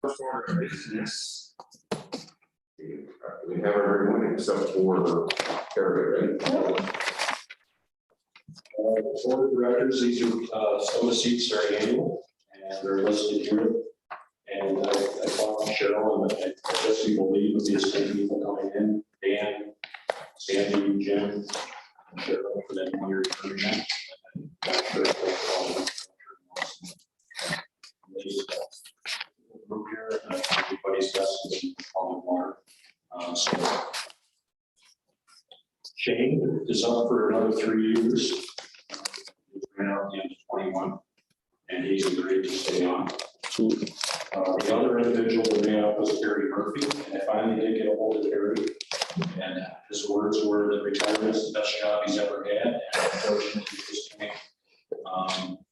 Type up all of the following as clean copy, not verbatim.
first order of business. We have everyone except for Terry, right? The board of directors, these are some of the seats are annual and they're listed here. And I talked to Cheryl and I guess we believe with the same people coming in, Dan, Sandy, Jim, and Cheryl for that 1 year term. Not sure if that's all. Group here, everybody's best on the water. So Shane is up for another 3 years. He ran out at the end of 21, and he's agreed to stay on. The other individual that ran up was Terry Murphy, and I finally did get a hold of Terry. And his words were that retirement is the best job he's ever had. And unfortunately, at this point,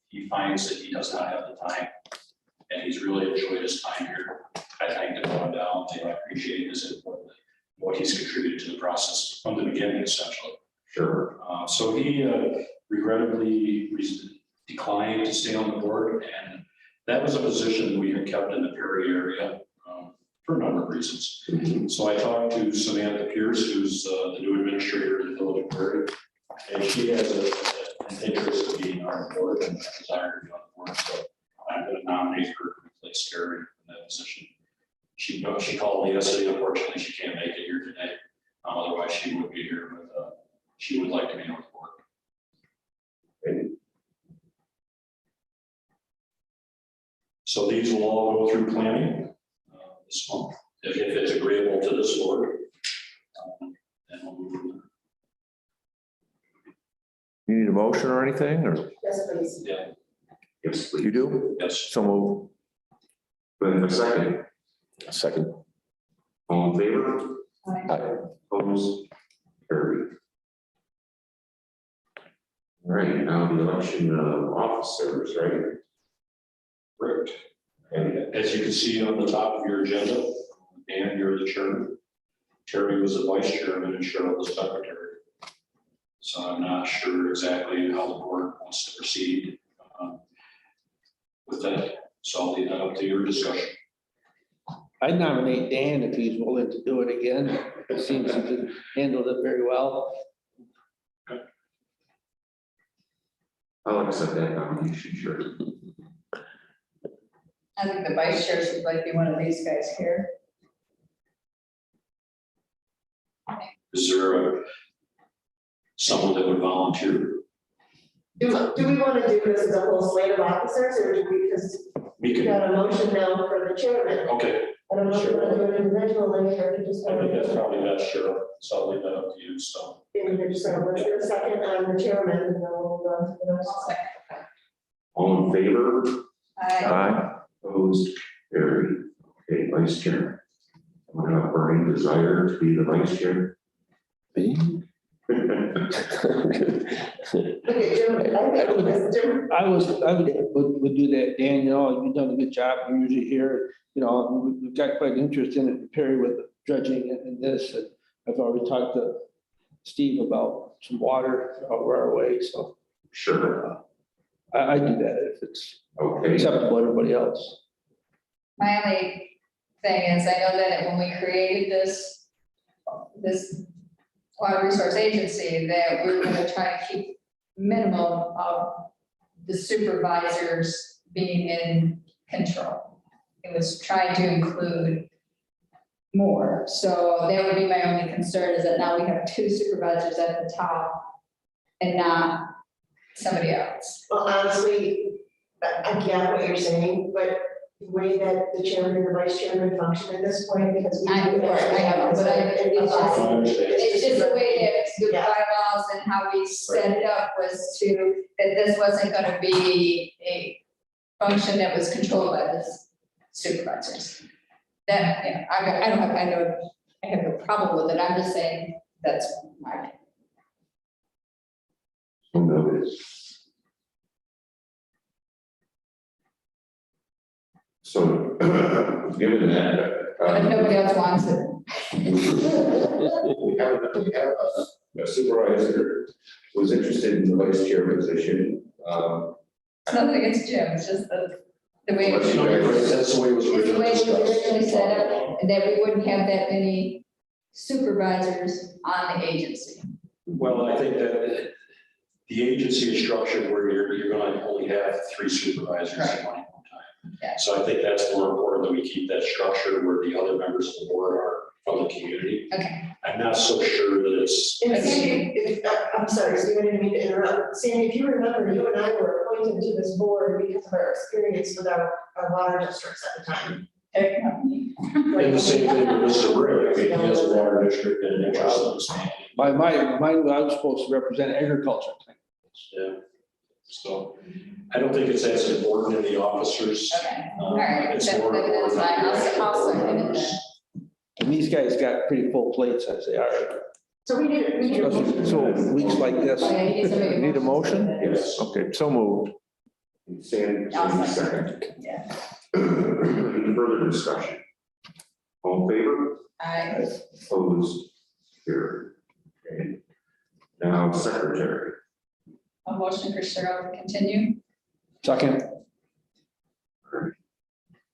he finds that he does not have the time. And he's really enjoyed his time here. I thanked him going down. I appreciate his input, what he's contributed to the process from the beginning, essentially. Sure. So he regrettably declined to stay on the board, and that was a position we had kept in the Perry area for a number of reasons. So I talked to Samantha Pierce, who's the new administrator of the village of Perry, and she has an interest in being on the board and a desire to be on the board. So I'm going to nominate her to replace Terry in that position. She called me yesterday. Unfortunately, she can't make it here today. Otherwise, she would be here, but she would like to be on the board. Okay. So these will all go through planning this month, if it's agreeable to this board. Then we'll move from there. You need a motion or anything, or Yes, please. Yeah. Yes, please. you do? Yes. So move. Within a second. Second. All in favor? Aye. Opposed? Carried. All right, now the election of officers, right? Correct. And as you can see on the top of your agenda, Dan, you're the chairman. Terry was the vice chairman and Cheryl the secretary. So I'm not sure exactly how the board wants to proceed with that. So I'll leave that up to your discussion. I'd nominate Dan if he's willing to do it again. It seems to handled it very well. I'll accept that nomination, sure. I think the vice chair should like be one of these guys here. Is there someone that would volunteer? Do we want to do this as a whole slate of officers, or do we, because We we can, got a motion now for the chairman? okay, I don't know if you want to do it individually or if you just I want think that's to. probably best, Cheryl. So I'll leave that up to you, so. Individually, let's get a second on the chairman and then we'll go on to the next. All in favor? Aye. Opposed? Carried. Okay, vice chair. I have a burning desire to be the vice chair. Me? Look at Jim, I think it was Jim. I would do that, Dan, you know, you've done a good job. You're usually here, you know, we've got quite an interest in it, Perry, with dredging and this. And I've already talked to Steve about some water over our way, so Sure. I do that if it's Okay. acceptable to everybody else. My only thing is, I know that when we created this water resource agency, that we were gonna try to keep minimum of the supervisors being in control. It was trying to include more, so that would be my only concern, is that now we have 2 supervisors at the top and not somebody else. Well, honestly, I get what you're saying, but the way that the chairman and the vice chairman function at this point, because we. I know, but it's just the way that the Yeah. bylaws and how we set it up was to, that this wasn't gonna be a function that was controlled by the supervisors. That, yeah, I have no problem with it, I'm just saying, that's my opinion. So noted. So, given that. But if nobody else wants it, We have a supervisor who was interested in the vice chair position. it's nothing against Jim, it's just that The way, Unless you No, you're right, guys- that's the way it was it's the originally way it was discussed. originally set up, and that we wouldn't have that many supervisors on the agency. Well, I think that the agency is structured where you're gonna only have 3 supervisors at one time. Yeah. So I think that's more important that we keep that structure where the other members of the board are from the community. Okay, I'm not so sure that it's. And Sandy, I'm sorry, Steve, I didn't mean to interrupt. Sandy, if you remember, you and I were appointed to this board because of our experience with our water districts at the time. And the same thing with Mr. Bray, I mean, he has a water district and an interest in expanding. mine, I was supposed to represent agriculture. Yeah. So I don't think it's as important in the officers. okay, all right, It's that's more important. fine, I'll second it then. And these guys got pretty full plates as they are. So we need a motion. So weeks like this. Oh, yeah, you need somebody to Need a motion? Yes. Okay, so moved. Sandy, I'll second. Yeah. Any further discussion? All in favor? I, Opposed? Carried. Okay. Now, secretary. a motion for Cheryl to continue. Second.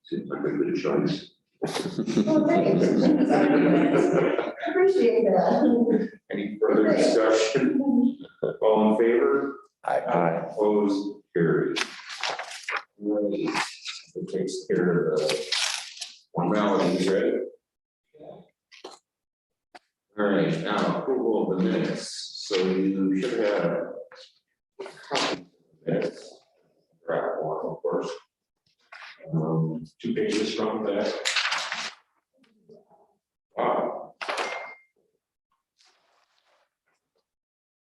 Seems like a good choice. Oh, thanks. Appreciate that. Any further discussion? All in favor? Aye. Opposed? Carried. Right. It takes care of the formalities, right? All right, now approval of the minutes. So you should have a copy of the minutes. Draft one, of course. 2 pages from that. Wow.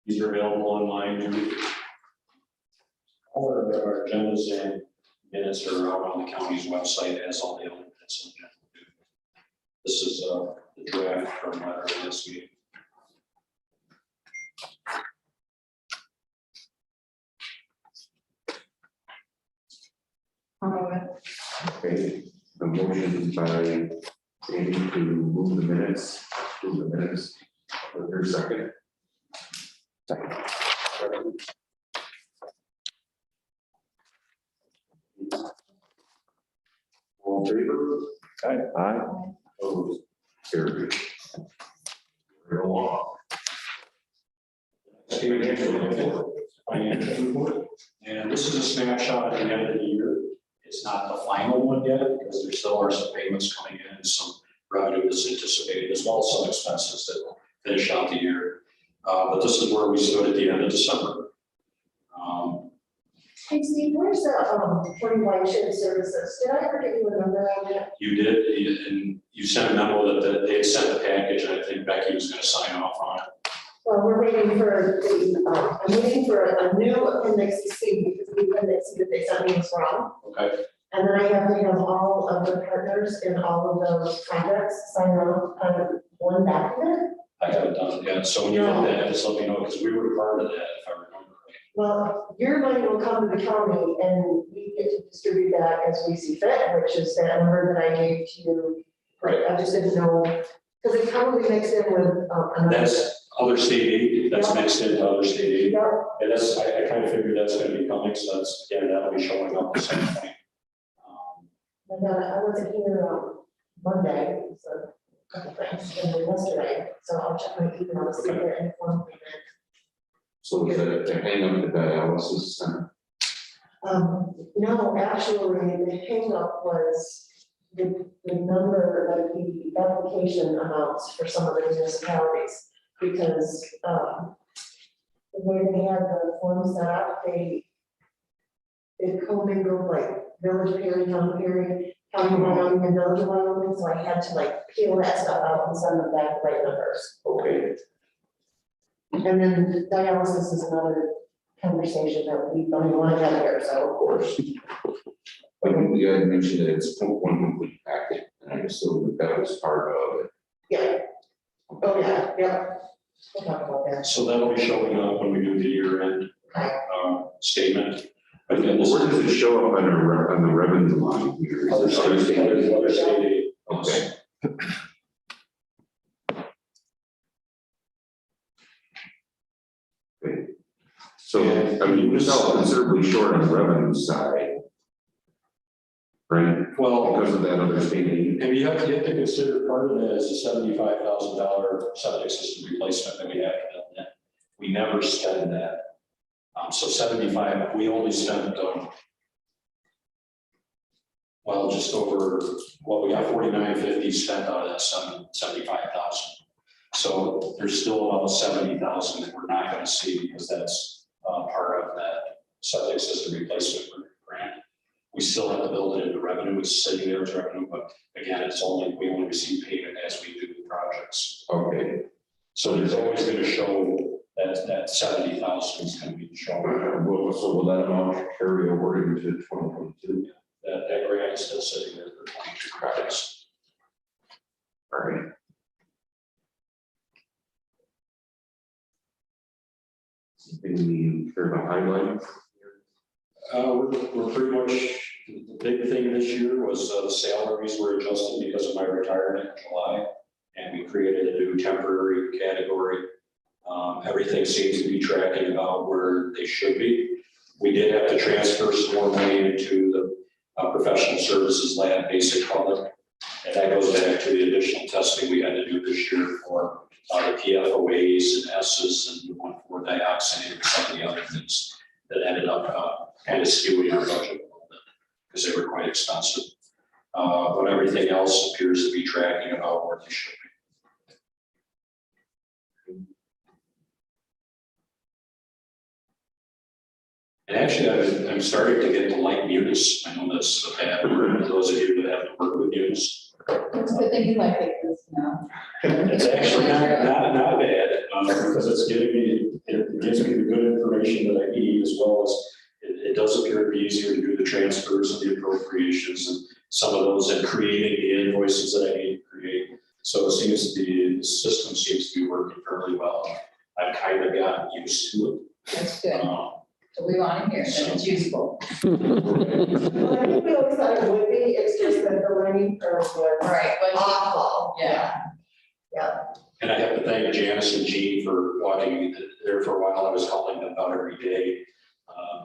These are available online. All of our agendas and minutes are out on the county's website as all the other minutes in general do. This is the draft from our last meeting. I'll move it. Okay, a motion by Sandy to move the minutes, approve the minutes. Is there a second? Second. All in favor? Aye. Opposed? Carried. Right along. Financial report, and this is a snapshot at the end of the year. It's not the final one yet, because there still are some payments coming in and some revenue that's anticipated, as well as some expenses that will finish out the year. But this is where we stood at the end of December. Hey, Steve, where's the 41 shared services? Did I ever get you a number on that? You did, and you sent a memo that they had sent the package, and I think Becky was gonna sign off on it. Well, we're waiting for I'm waiting for a new appendix C because the appendix C that they sent me is wrong. Okay, And then I have to have all of the partners in all of those projects sign off on one document. I haven't done it yet, so when you get that, just let me know, because we were part of that, if I remember right. Well, your money will come to the county and we get to distribute that as we see fit, which is that number that I gave to you. Right. I just didn't know, because it probably mixed in with another. That's other state aid, that's Yeah. mixed into other state aid. Yeah, And that's, I kind of figured that's gonna be coming, so that's, again, that'll be showing up the same thing. and then I wasn't here on Monday, so a couple things, and then yesterday, so I'll check my email to see if there any form payment. So the hang up the dialysis center. No, actually, the hangup was the number, like the application amounts for some of the municipalities. Because, the way they had the form set up, they commingled like village of Perry, town of Perry, county of Wyoming, and village of Wyoming, so I had to like peel that stuff out and send them back the right numbers. Okay, And then dialysis is another conversation that we don't want to have here, so. of course. But you guys mentioned that it's one complete packet, and I assume that was part of it. Yeah, oh, yeah. We'll talk about that. So that'll be showing up when we do the year-end, statement. But then this Where does it show up on the revenue line here? Is other it other state, state? other state aid. Okay. Okay. So, I mean, you fell considerably short on the revenue side. right? Well, Because of that understanding. and you have to consider part of that is a $75,000 septic system replacement that we have to build in. We never spend that. So 75, we only spent, well, just over, well, we got 4950 spent out of that 75,000. So there's still about 70,000 that we're not going to see because that's part of that septic system replacement grant. We still have to build it into revenue. It's sitting there as revenue, but again, we only receive payment as we do the projects. Okay. So there's always going to show that 70,000 is going to be shown. So will that amount carry over into 2022? That grant is still sitting there for 22 projects. All right. Something we care about highlighting? We're pretty much, the big thing this year was the salaries were adjusted because of my retirement in July. And we created a new temporary category. Everything seems to be tracking about where they should be. We did have to transfer some more money into the professional services lab basic public. And that goes back to the additional testing we had to do this year for the PFOAs and S's and 1,4-dioxane and some of the other things that ended up kind of skewing our budget a little bit because they were quite expensive. But everything else appears to be tracking about where they should be. And actually, I'm starting to get to like munis. I know that's a bad word for those of you that have to work with munis. It's a good thing you like it, because, It's actually not bad, because it gives me the good information that I need, as well as it does appear to be easier to do the transfers and the appropriations and some of those and creating the invoices that I need to create. So it seems the system seems to be working fairly well. I've kind of gotten used to it. that's good. So we want to hear that it's useful. Well, I think we always thought it would be, it's just that the learning curve was Right, but, awful. yeah. And I have to thank Janice and Jean for walking me there for a while. I was calling them about every day.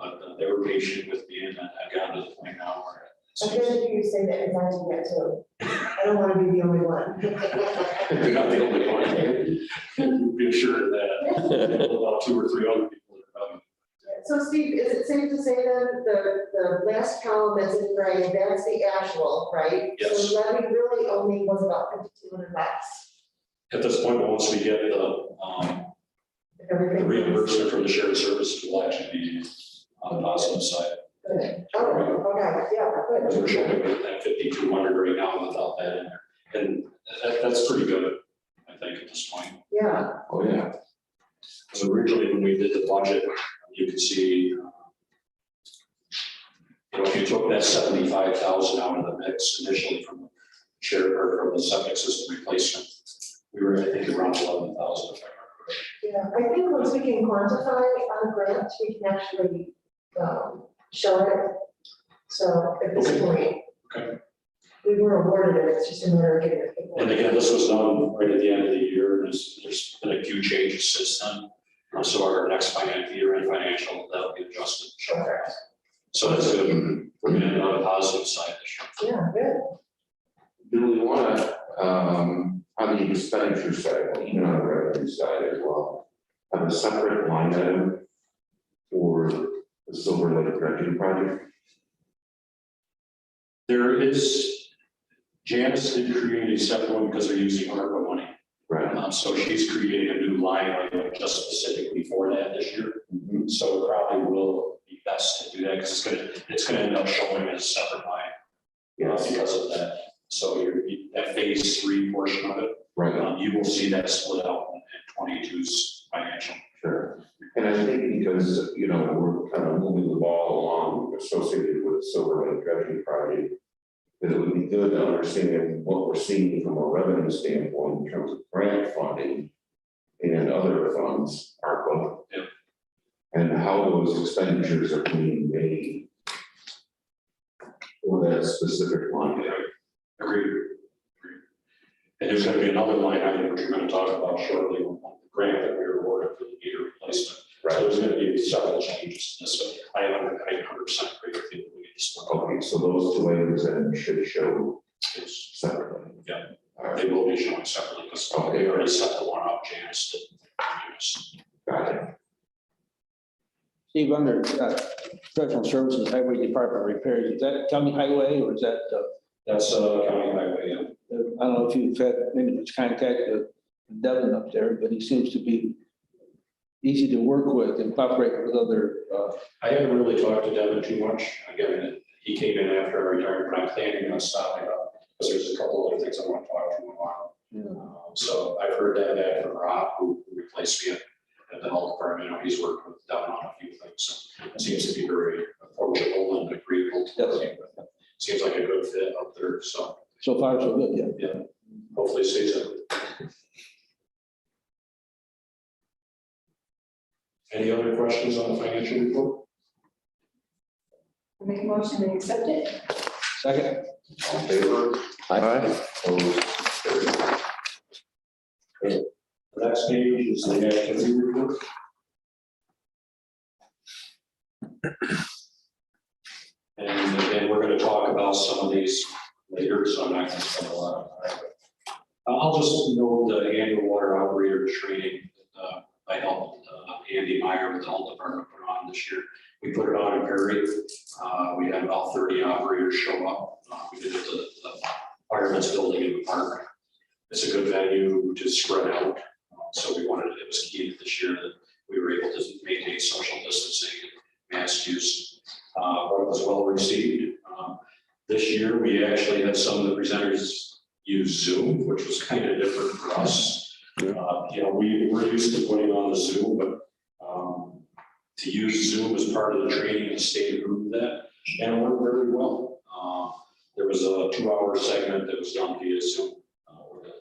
But they were patient with me, and I've gotten to the point now where I'm going to hear you say that because I do that too. I don't want to be the only one. you're not the only one. Be assured of that. About 2 or 3 other people that are coming. So Steve, is it safe to say then the last column that's in gray, that's the actual, right? Yes. So levy really only was about $5,200. At this point, once we get the Everything. reimbursement from the shared services, will actually be on the positive side. Good. Oh, okay, yeah, We're good. showing that 5,200 right now without that in there. And that's pretty good, I think, at this point. Yeah, Oh, yeah. Because originally, when we did the budget, you could see, if you took that 75,000 out of the mix initially from the share or from the septic system replacement, we were, I think, around 11,000, if I remember correctly. yeah. I think once we can quantify on a grant, we can actually show it. So at this point. Okay. We were awarded it, it's just a matter of getting it. And again, this was done right at the end of the year. There's been a few changes since then. So our next financial year and financial, that'll be adjusted. So that's good. We're going to end on a positive side this year. Yeah, good. Do we want to, on the expenditure side, even on the revenue side as well, have a separate line item for the Silver Lake dredging project? There is, Janice did create a separate one because they're using ARPA money. Right. So she's creating a new line item just specifically for that this year. Mhm. So it probably will be best to do that because it's gonna end up showing as a separate line. Yes. Because of that. So that phase 3 portion of it, Right. you will see that split out in 22's financial. Sure. And I think because, we're kind of moving the ball along associated with the Silver Lake dredging project, that it would be good to understand what we're seeing from a revenue standpoint in terms of grant funding and other funds, ARPA. Yep. And how those expenditures are being made for that specific line. Agreed. And there's gonna be another line item which we're gonna talk about shortly, on the grant that we were awarded for the meter replacement. So there's gonna be several changes to this, but I haven't 100% agree with you. We need to just. Okay, so those two items then should show Yes, separately. Yeah. All right, they will be showing separately because we already set the one up, Janice did. Yes. got it. Steve, under professional services, highway department repairs, is that county highway or is that, That's county highway, yeah. I don't know if you've had, maybe it's contacted Devin up there, but he seems to be easy to work with and cooperate with other, I haven't really talked to Devin too much. Again, he came in after I retired, but I'm planning on stopping up because there's a couple other things I want to talk to him about. So I've heard that back from Rob, who replaced me at the health department. You know, he's worked with Devin on a few things. So it seems to be very approachable and agreeable to working with him. Seems like a good fit up there. So so far so good, yeah. hopefully stays it. Any other questions on the financial report? Make a motion to accept it. Second, All in favor? Aye. Opposed? Carried. The next page is the activity report. And again, we're going to talk about some of these later, so I'm not going to spend a lot of time. I'll just note the annual water operator training that I helped Andy Meyer with the health department put on this year. We put it on in Perry. We had about 30 operators show up. We did it at the fireman's building in the park. It's a good venue to spread out. So we wanted, it was key this year that we were able to maintain social distancing and mask use. But it was well received. This year, we actually had some of the presenters use Zoom, which was kind of different for us. You know, we're used to putting on the Zoom, but to use Zoom as part of the training, the state approved that, and it worked very well. There was a 2-hour segment that was done via Zoom, where the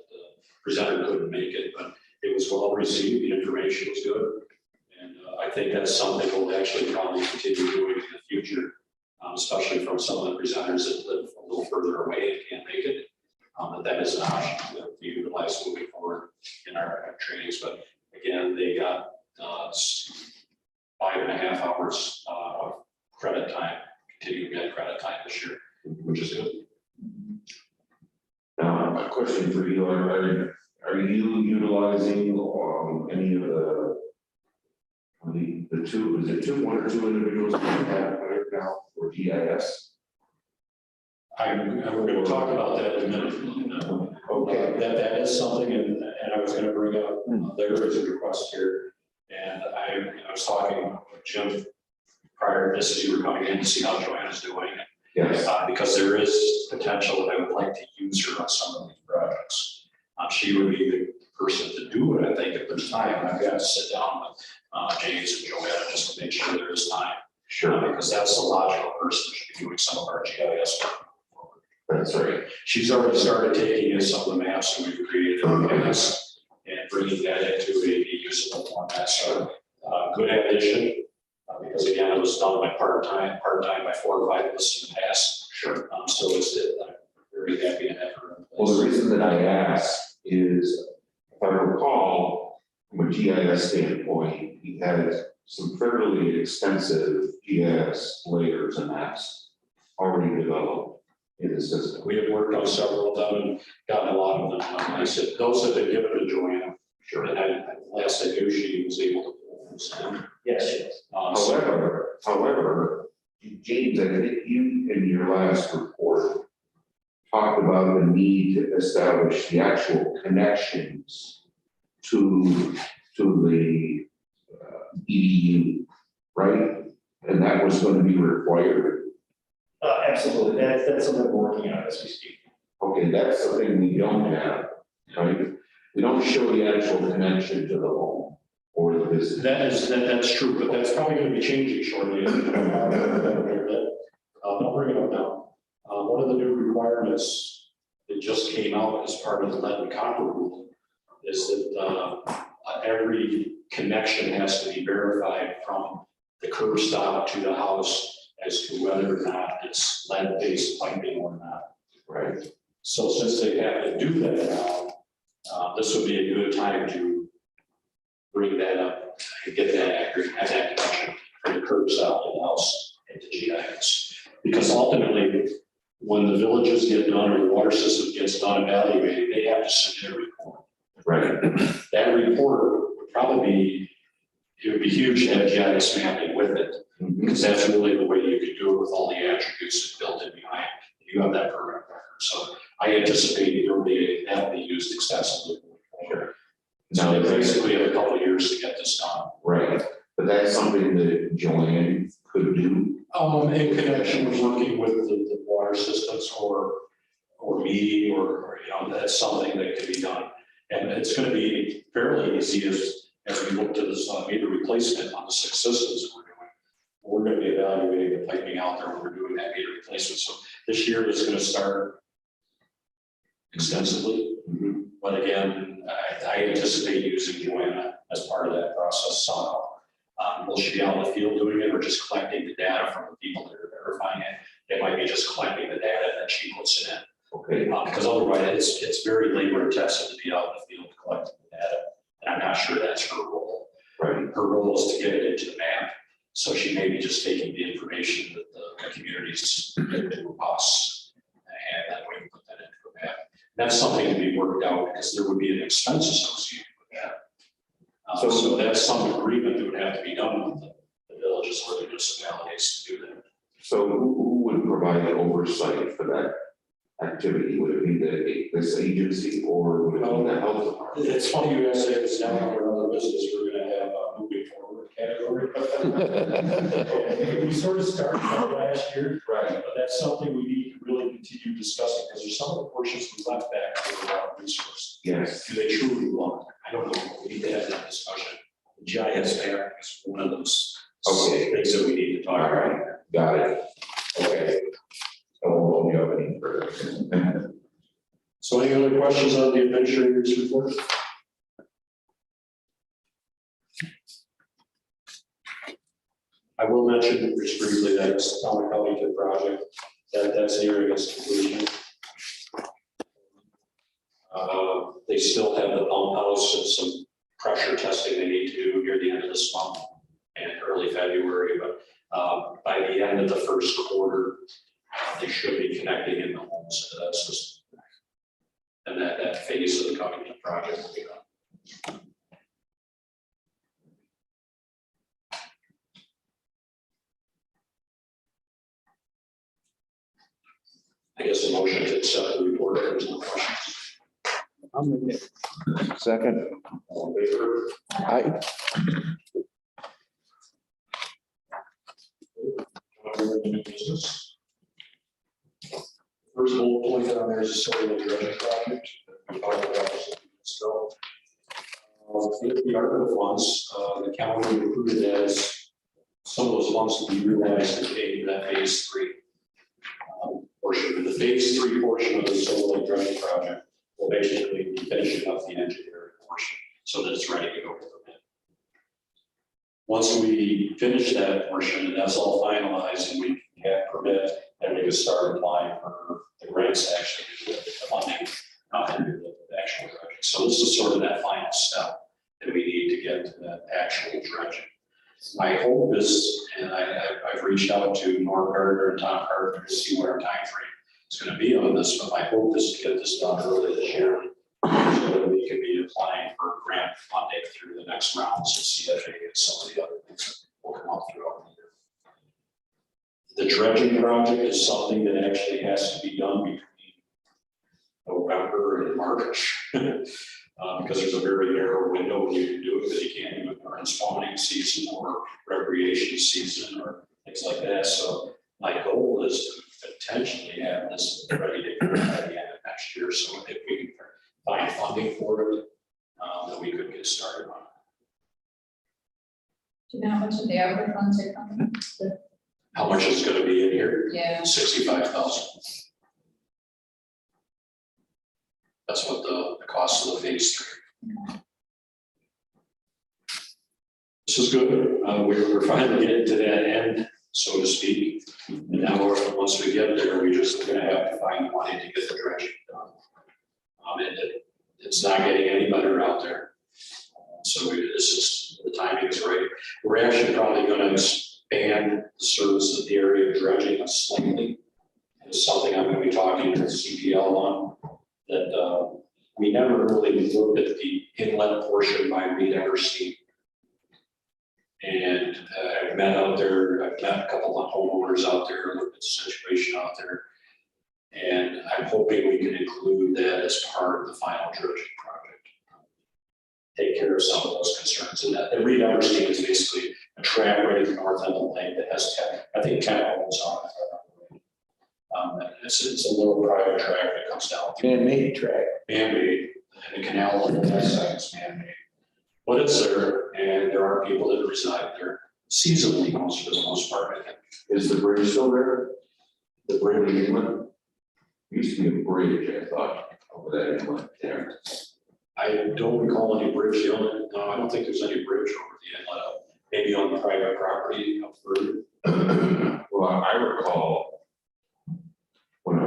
presenter couldn't make it, but it was well received. The information was good, and I think that's something we'll actually probably continue doing in the future, especially from some of the presenters that live a little further away and can't make it. That is an option that we utilize moving forward in our trainings. But again, they got 5.5 hours of credit time, continuing to get credit time this year, which is good. Now, a question for you, are you utilizing any of the two, is it one or two individuals that you have hired now for GIS? We're going to talk about that in a minute. Okay. That is something, and I was going to bring up, there is a request here, and I was talking with Jim prior to this as you were coming in to see how Joanna's doing. Yes. Because there is potential that I would like to use her on some of these projects. She would be the person to do it, I think, if there's time. I've got to sit down with James and Joanna just to make sure there is time. Sure. Because that's the logical person that should be doing some of our GIS work. That's right. She's already started taking in some of the maps that we've created in the past and bringing that into a usable format. So good addition, because again, it was done by part-time by 4 or 5 of us in the past. Sure. So I'm very happy to have her in place. Well, the reason that I ask is, if I recall, from a GIS standpoint, he had some fairly extensive GIS layers and maps already developed in the system. We have worked on several of them and gotten a lot of them done. I said, those have been given to Joanna. Sure. And last I knew, she was able to pull those in. Yes. However, James, I think you in your last report talked about the need to establish the actual connections to the EDU, right? And that was going to be required. Absolutely, that's something we're working on as we speak. Okay, that's the thing we don't have, right? We don't show the actual connection to the home or the business. That's true, but that's probably going to be changing shortly. I'll bring it up now. One of the new requirements that just came out as part of the lead and copper rule is that every connection has to be verified from the curb stop to the house as to whether or not it's lead-based piping or not. Right. So since they have to do that now, this would be a good time to bring that up and get that accurate, have that connection from the curb stop to the house into GIS. Because ultimately, when the villages get done or the water system gets done evaluating, they have to submit a report. Right. That report would probably be, it would be huge to have GIS mapping with it, because that's really the way you could do it with all the attributes built in behind. You have that permanent record. So I anticipate that will be used extensively. So Now, they basically have a couple of years to get this done. right, but that's something that Joanne could do. In connection with working with the water systems or meeting or, you know, that's something that can be done. And it's going to be fairly easy as we look to this meter replacement on the 6 systems that we're doing. We're going to be evaluating the piping out there when we're doing that meter replacement. So this year is going to start extensively. But again, I anticipate using Joanna as part of that process somehow. Will she be out in the field doing it or just collecting the data from the people that are verifying it? They might be just collecting the data that she puts it in. Okay, Because otherwise it's very labor intensive to be out in the field collecting the data. And I'm not sure that's her role. right, Her role is to get it into the map. So she may be just taking the information that the communities give to us. And then we can put that into the map. That's something to be worked out because there would be an expense associated with that. So that's some agreement that would have to be done with the villages or the municipalities to do that. so who would provide the oversight for that activity? Would it be this agency or would it be the health department? It's funny you ask that because now under other business, we're going to have a moving forward category. We sort of started that last year, Right, but that's something we need to really continue discussing because there's some of the portions we left back to the water resource. yes, Do they truly belong? I don't know. We need to have that discussion. The GIS map is one of those things that we need to talk all about. right, got it. Okay. I won't hold you up any further. So any other questions on the administrator's report? I will mention just briefly that it's Town Covington project, that's nearing its conclusion. They still have the pump house and some pressure testing they need to do near the end of this month and early February, but by the end of the first quarter, they should be connecting in the homes to that system. And that phase of the Covington project will be done. I guess a motion to accept the report, if there's no questions. I'll make it. Second. All in favor? Aye. New business. First bullet point on there is a soil dredging project. We talked about this a few minutes ago. With the ARPA funds, the county included as some of those funds to be realized and paid in that phase 3 portion. The phase 3 portion of the soil dredging project will basically be finishing up the engineering portion so that it's ready to go to the bid. Once we finish that portion and that's all finalized and we have permit, then we can start applying for the grants to actually do the funding and do the actual project. So this is sort of that final step that we need to get to that actual dredging. My hope is, and I've reached out to Norm Gardner and Tom Carter to see what our time frame is going to be on this, but my hope is to get this done early this year so that we can be applying for grant funding through the next rounds of CFA and some of the other things that will come up throughout the year. The dredging project is something that actually has to be done between November and March. Because there's a very narrow window when you can do it, because you can't do it during spawning season or recreation season or things like that. So my goal is to potentially have this ready to go by the end of next year. So if we can find funding for it, then we could get started on it. Do you know how much of the ARPA funds are coming? How much is going to be in here? Yeah. 65,000. That's what the cost of the phase 3. This is good. We're finally getting to that end, so to speak. And now once we get there, we're just going to have to find money to get the dredging done. It's not getting any better out there. So this is, the timing is right. We're actually probably going to expand the service of the area of dredging slightly. It's something I'm gonna be talking to the CPL on, that we never really looked at the inlet portion by Reed Everseen. And I've met out there, I've met a couple of homeowners out there, looked at the situation out there. And I'm hoping we can include that as part of the final dredging project. Take care of some of those concerns, and that Reed Everseen is basically a track right at the north end of the lake that has 10, I think 10 homes on it. And it's a little private track that comes down through. Man-made track. Man-made, and the canal on the west side is man-made. But it's there, and there are people that reside there seasonally, for the most part, I think. Is the bridge still there? The bridge, Inlet? Used to be a bridge, I thought, over that inlet there. I don't recall any bridge, no, I don't think there's any bridge over the inlet, maybe on private property up further. Well, I recall when I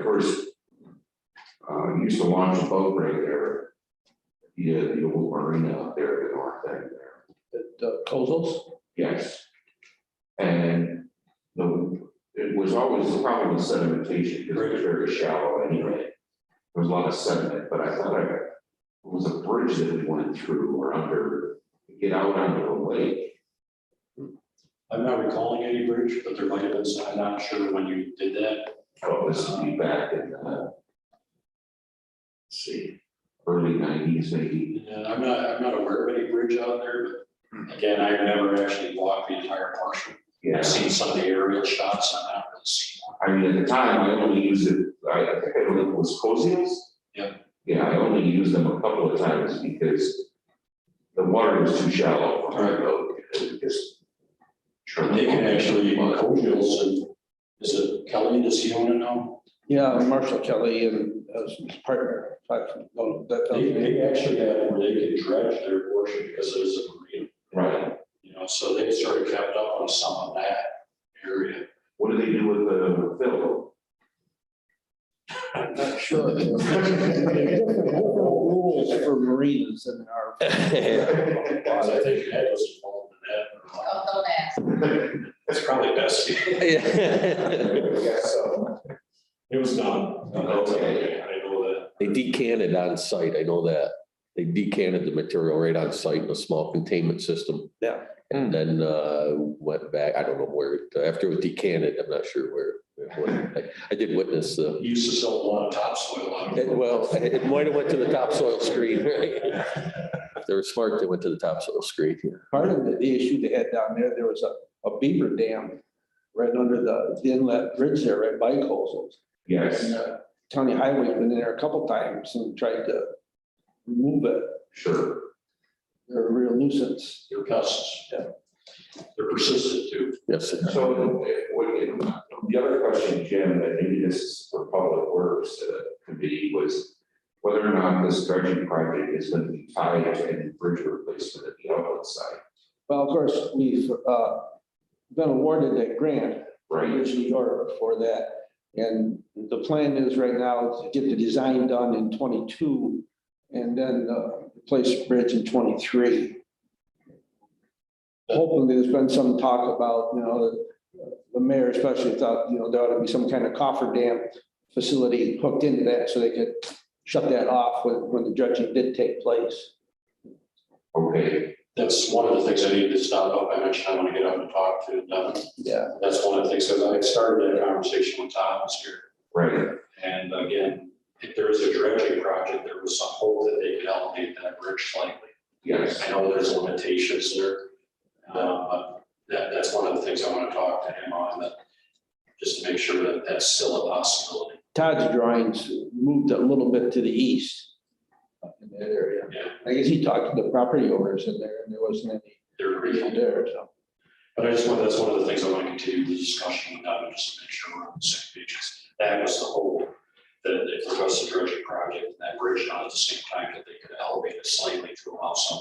first used to launch a boat right there. The old marina up there, the north end there. The Kozos. Yes. And it was always the problem with sedimentation, because it was very shallow anyway. There was a lot of sediment, but I thought it was a bridge that we went through or under, to get out onto the lake. I'm not recalling any bridge, but there might have been some, I'm not sure when you did that. Oh, this would be back in, let's see, early 90s maybe. And I'm not aware of any bridge out there, but again, I've never actually walked the entire portion. Yeah, I've seen some of the aerial shots, I'm not really seeing one. I mean, at the time, I only used it, I think I believe it was Cozios. Yeah. Yeah, I only used them a couple of times because the water was too shallow for my boat. It just. They can actually, Cogials, and is it Kelly, does he own it now? Yeah, Marshall Kelly and his partner. They actually have where they can dredge their portion because it is a marina, Right. you know, so they sort of kept up on some of that area. What do they do with the fill? I'm not sure. Different rules for marinas than our. I think Ed was involved in that. Oh, don't ask. It's probably best. Yes, so. It was done. Okay. I know that. They decanted on site, I know that. They decanted the material right on site in a small containment system. Yeah. And then went back, I don't know where, after it was decanted, I'm not sure where. I did witness the, He used to sell a lot of topsoil out of it. well, it might have went to the topsoil screen, right? If they were smart, they went to the topsoil screen. Part of the issue they had down there was a beaver dam right under the inlet bridge there, right by Kozos. Yes, And county highway's been in there a couple times and tried to remove it. sure. They're a real nuisance. They're pests. Yeah. They're persistent too. Yes, sir. So the other question, Jim, and maybe this is for Public Works Committee, was whether or not this dredging project is going to be tied to any bridge replacement at the outlet site. Well, of course, we've been awarded that grant, Right. originally ordered for that. And the plan is right now to get the design done in 22 and then replace the bridge in 23. Hopefully, there's been some talk about, the mayor especially thought, there ought to be some kind of cofferdam facility hooked into that so they could shut that off when the dredging did take place. Okay, That's one of the things I need to stop up. I mentioned I want to get up and talk to them. Yeah. That's one of the things, because I started that conversation with Tom this year. right. And again, if there is a dredging project, there was some hope that they could elevate that bridge slightly. Yes. I know there's limitations there. But that's one of the things I want to talk to him on, that just to make sure that that's still a possibility. Todd's drawings moved a little bit to the east up in that area. Yeah. I guess he talked to the property owners in there and there wasn't any They're issue really, there, so. but that's one of the things I want to continue the discussion with them, just to make sure we're on the same page. That was the hope, that if there was a dredging project, that bridge done at the same time, that they could elevate it slightly to allow some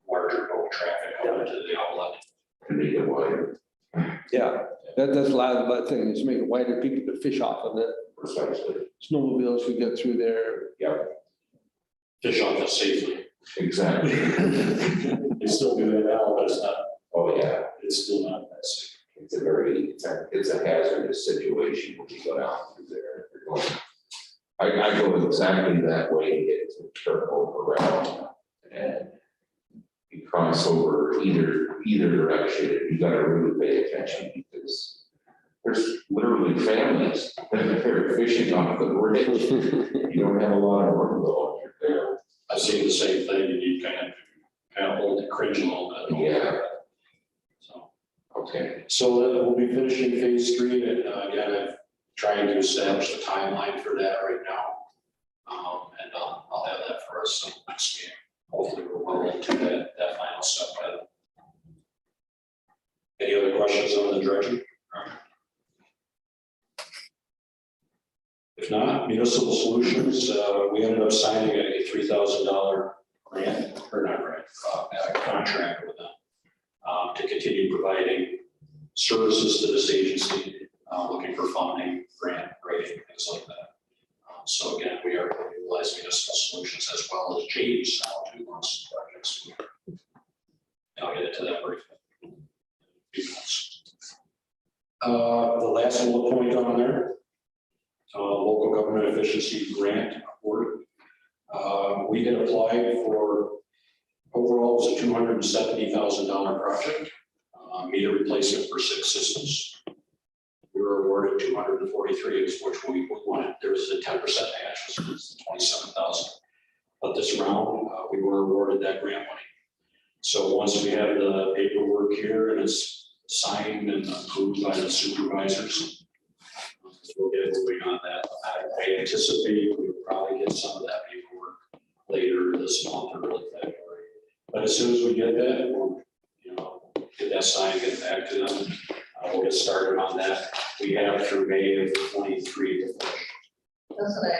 larger boat traffic over to the outlet. To make it wider, Yeah, that's a lot of that thing, is make it wider, people could fish off of it. precisely. Snowmobiles could get through there. Yep, Fish off it safely. exactly. They still do that now, but it's not, Oh, yeah. it's still not that safe. It's a hazardous situation when you go down through there. You're going- I go exactly that way to get to Turtle around and you cross over either direction, you gotta really pay attention because there's literally families that are fishing off the bridge. You don't have a lot of room though, if you're there. I see the same thing, and you kind of hold the cringe a little bit. Yeah. So, Okay. so we'll be finishing phase 3, and again, I'm trying to establish a timeline for that right now. And I'll have that for us next meeting. Hopefully we're well into that final step by then. Any other questions on the dredging? If not, municipal solutions, we ended up signing a $3,000 grant, or not grant, contract with them to continue providing services to this agency, looking for funding, grant writing, things like that. So again, we are utilizing municipal solutions as well as James now to launch some projects. I'll get into that briefly. The last bullet point on there, local government efficiency grant award. We had applied for, overall it was a $270,000 project, meter replacement for 6 systems. We were awarded 243, which we wanted. There was a 10% match, which was 27,000. But this round, we were awarded that grant money. So once we have the paperwork here and it's signed and approved by the supervisors, we'll get moving on that. I anticipate we'll probably get some of that paperwork later this month or early February. But as soon as we get that, we'll, get that signed, get it back to them. We'll get started on that. We have through May of 23 to finish. That's what I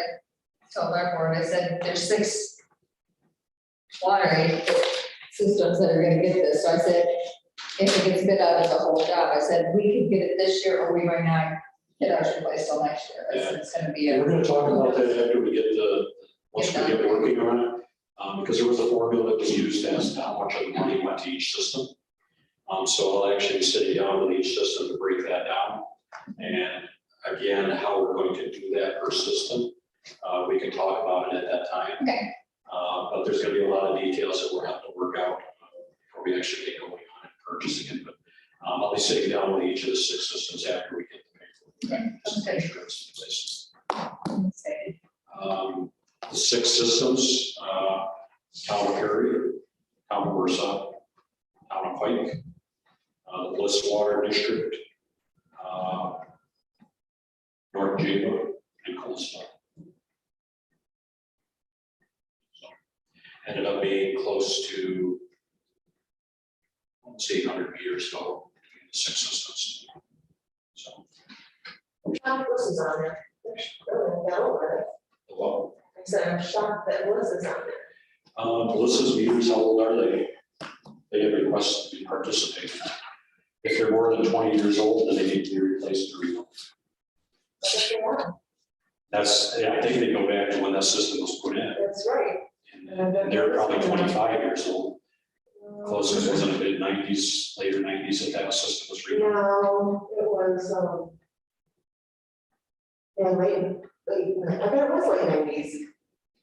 told our board. I said, there's 6 water systems that are gonna get this. So I said, if it gets bid out as a whole job, I said, we could get it this year or we might not get ours replaced till next year. I said, it's gonna be And a. we're gonna talk about that after we get once we get working on it. Because there was a formula that was used as to how much of the money went to each system. So I'll actually be sitting down with each system to break that down. And again, how we're going to do that per system, we can talk about it at that time. Okay. But there's gonna be a lot of details that we'll have to work out before we actually get going on it, purchasing it. But I'll be sitting down with each of the 6 systems after we get the paperwork. Okay, Just to okay. make sure it's in place. I'm excited. The 6 systems, Town of Perry, Town of Warsaw, Town of Pike, the Bliss Water District, North Java, and Coastal. So, ended up being close to, almost 800 meters total between the 6 systems. So, Shocked Bliss is on there. There's really no over it. well, I said, I'm shocked that Bliss is on there. Melissa's meters, how old are they? They have requested to participate. If they're more than 20 years old, then they need to be replaced or rebuilt. But if you want, I think they go back to when that system was put in, that's right. and they're probably 25 years old. Closest was in the mid-90s, later 90s, that system was rebuilt. No, it was, yeah, late, I bet it was late 90s.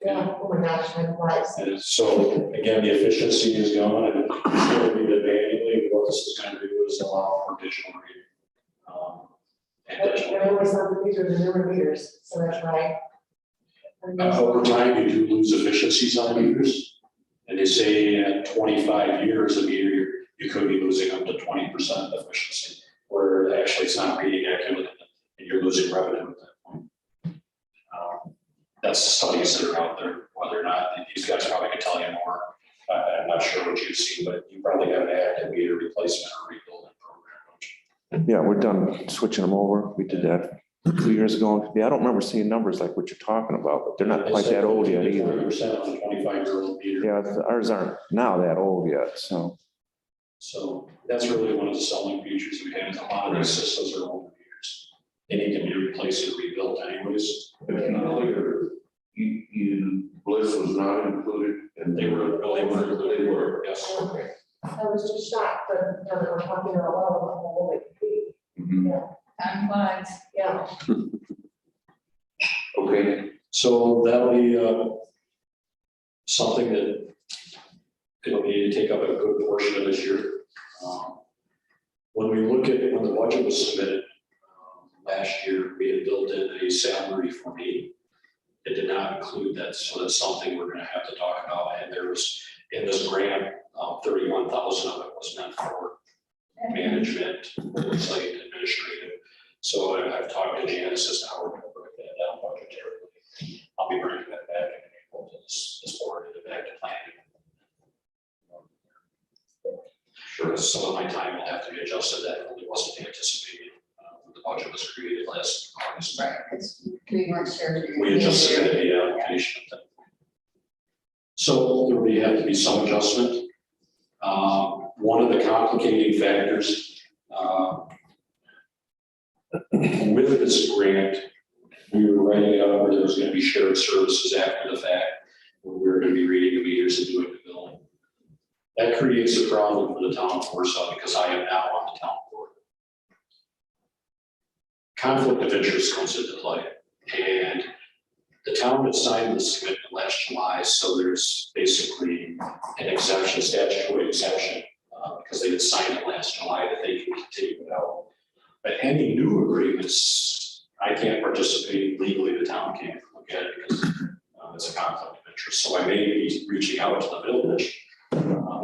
Yeah, oh my gosh, my life. And so, again, the efficiency is gone, and it's going to be the manually, what this is going to do is allow for digital reading. And I always thought that these were the newer meters, so that's right. over time, you do lose efficiencies on meters. And they say at 25 years, a meter, you could be losing up to 20% efficiency, where actually it's not reading accurately, and you're losing revenue at that point. That's studies that are out there, whether or not, these guys probably can tell you more. I'm not sure what you've seen, but you probably have an active meter replacement or rebuilding program. Yeah, we're done switching them over. We did that 2 years ago. Yeah, I don't remember seeing numbers like what you're talking about, but they're not quite that old yet either. 40% on a 25-year-old meter. Yeah, ours aren't now that old yet, so. So that's really one of the selling features we have. A lot of these systems are older meters. They need to be replaced or rebuilt anyways. But earlier, Bliss was not included and They were, they were, yes. okay. I was just shocked that, we're talking about, well, the whole big, Mhm. Time flies. yeah. Okay, So that'll be something that it'll need to take up a good portion of this year. When we look at, when the budget was submitted last year, we had built in a salary for me. It did not include that, so that's something we're gonna have to talk about. And there was, in this grant, 31,000 of it was meant for management, oversight, administrative. So I've talked to Janice as to how we're gonna break that down budgetarily. I'll be bringing that back in April to this board and back to planning. Sure, some of my time will have to be adjusted. That really wasn't anticipated when the budget was created last August. Right, because we weren't sure. if you were We had just gonna submitted the application. So there will have to be some adjustment. One of the complicating factors with this grant, we were writing out where there was going to be shared services after the fact, where we were going to be reading the meters and doing the billing. That creates a problem for the town of Warsaw because I am now on the town board. Conflict of interest comes into play, and the town had signed this commitment last July, so there's basically an exemption, statutory exemption, because they had signed it last July that they can continue it out. But any new agreements, I can't participate legally, the town can't look at it because it's a conflict of interest. So I may be reaching out to the village.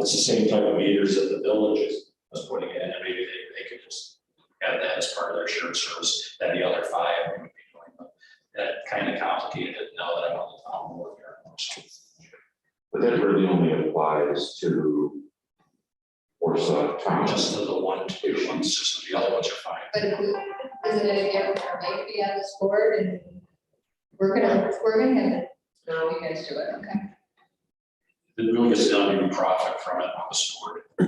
It's the same type of meters that the village is putting in, and maybe they could just add that as part of their shared service, that the other 5 would be doing. But that kind of complicated it now that I'm on the town board here. So, but that really only applies to Warsaw Town. just to the one system, the other ones are fine. But is it a given for me to be on this board and we're gonna have it? No, you guys do it, okay? It really is not even profit from it on the board. You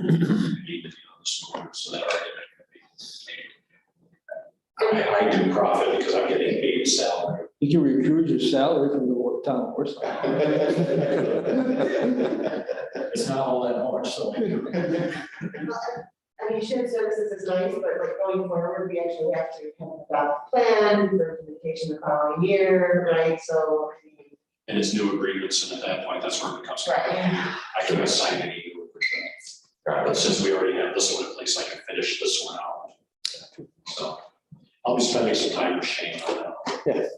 need to be on the board, so that argument can be made. I do profit because I'm getting paid salary. You can recruit your salary from the town of Warsaw. It's not all that much, so. I mean, shared services is nice, but like going forward, we actually have to have a draft plan for implementation the following year, right? So. And it's new agreements, and at that point, that's where it becomes. Right. I can't sign any new agreement. But since we already have this one in place, I can finish this one out. So I'll be spending some time with Shane on that. Yeah,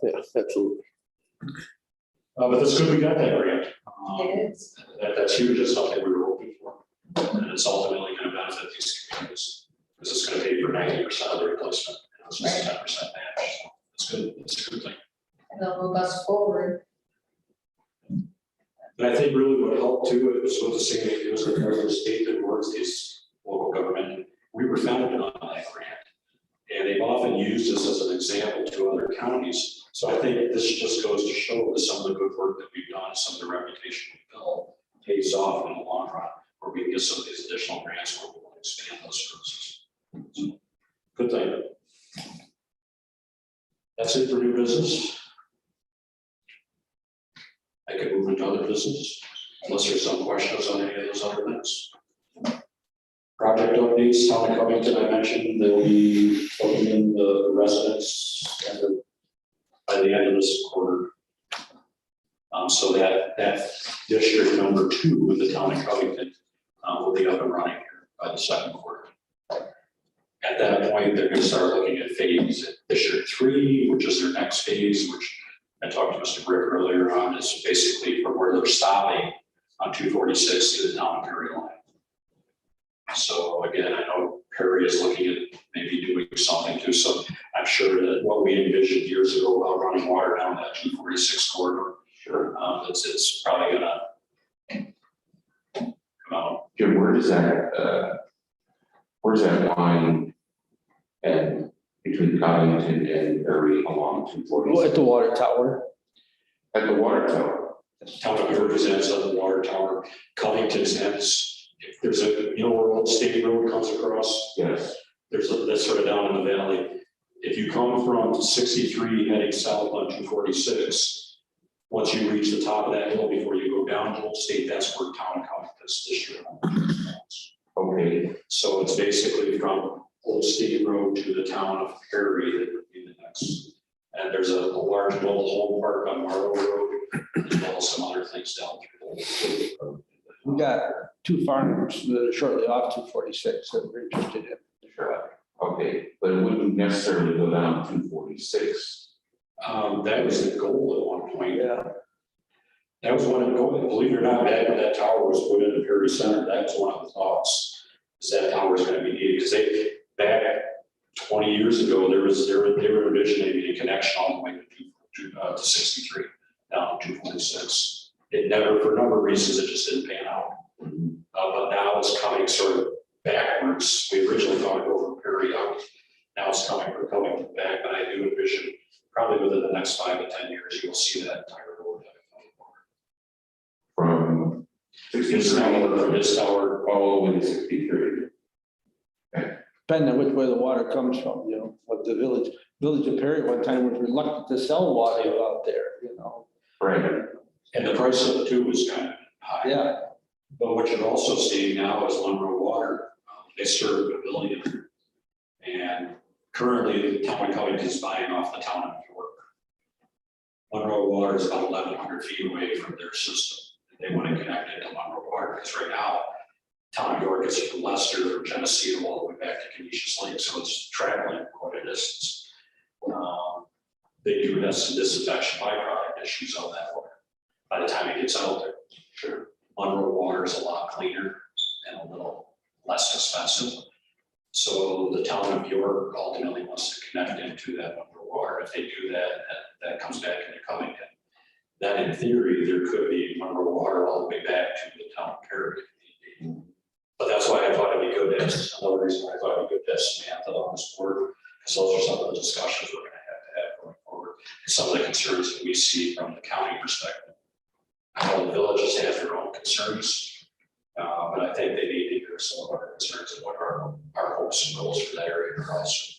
absolutely. But that's good, we got that grant. It is. That's huge, it's something we were hoping for. And it's ultimately gonna benefit these communities, because it's gonna pay for 90% of the replacement, and it's just 10% match. So it's good, it's a good thing. And they'll move us forward. And I think really what helped too, it was with the same, it was the state that works these local government. We were founded on that grant. And they've often used this as an example to other counties. So I think this just goes to show that some of the good work that we've done, some of the reputation we built pays off in the long run, where we can get some of these additional grants where we want to expand those services. So, good thing. That's it for new business. I could move into other business, unless there's some questions on any of those other things. Project updates, Town of Covington, I mentioned, they'll be filling in the residents by the end of this quarter. So that district number 2 with the Town of Covington will be up and running here by the second quarter. At that point, they're going to start looking at phase District 3, which is their next phase, which I talked to Mr. Brick earlier on, is basically from where they're stopping on 246 to the town of Perry line. So again, I know Perry is looking at maybe doing something too. So I'm sure that what we envisioned years ago about running water down that 246 corridor, sure, it's probably gonna come out. Jim, where's that line and between Covington and Perry along 240? At the water tower. At the water tower. Town of Perry's ends of the water tower, Covington's ends. If there's a, where Old State Road comes across, Yes. there's that's sort of down in the valley. If you come from 63 heading south on 246, once you reach the top of that hill before you go down to Old State, that's where Town of Covington's district. Okay, So it's basically from Old State Road to the town of Perry that would be the next. And there's a large mobile home park on Marlow Road, as well as some other things down through. We got two farmers that are shortly off 246 that we're interested in. sure, okay, but it wouldn't necessarily go down 246. That was the goal at one point. Yeah. That was one of the goals, believe it or not, back when that tower was put in the Perry Center, that was one of the thoughts. Is that tower was gonna be needed, because they, back 20 years ago, they were envisioning a connection all the way to 63, down to 246. It never, for a number of reasons, it just didn't pan out. But now it's coming sort of backwards. We originally thought it'd go from Perry out. Now it's coming back, but I do envision probably within the next 5 to 10 years, you'll see that entire road. From His 63 tower, from his tower, all the way to 63. Depending on which way the water comes from, you know, what the village of Perry one time was reluctant to sell water out there, you know. Right, and the price of the two was kind of high. Yeah, But what you're also seeing now is Monroe Water, they serve a billion. And currently, the town of Covington is buying off the town of York. Monroe Water is about 1,100 feet away from their system. They want to connect it to Monroe Water, because right now, town of York is from Leicester, from Geneseo, all the way back to Canisius Lake, so it's traveling quite a distance. They do have some disinfection byproduct issues on that water by the time it gets out there. Sure. Monroe Water is a lot cleaner and a little less expensive. So the town of York ultimately wants to connect into that Monroe Water. If they do that, that comes back into Covington. That in theory, there could be Monroe Water all the way back to the town of Perry. But that's why I thought it'd be good to, that's another reason why I thought it'd be good to have Samantha on this board, because those are some of the discussions we're gonna have going forward. Some of the concerns that we see from the county perspective. I know the villages have their own concerns, but I think they need to hear some of our concerns and what our hopes and goals for that area are also.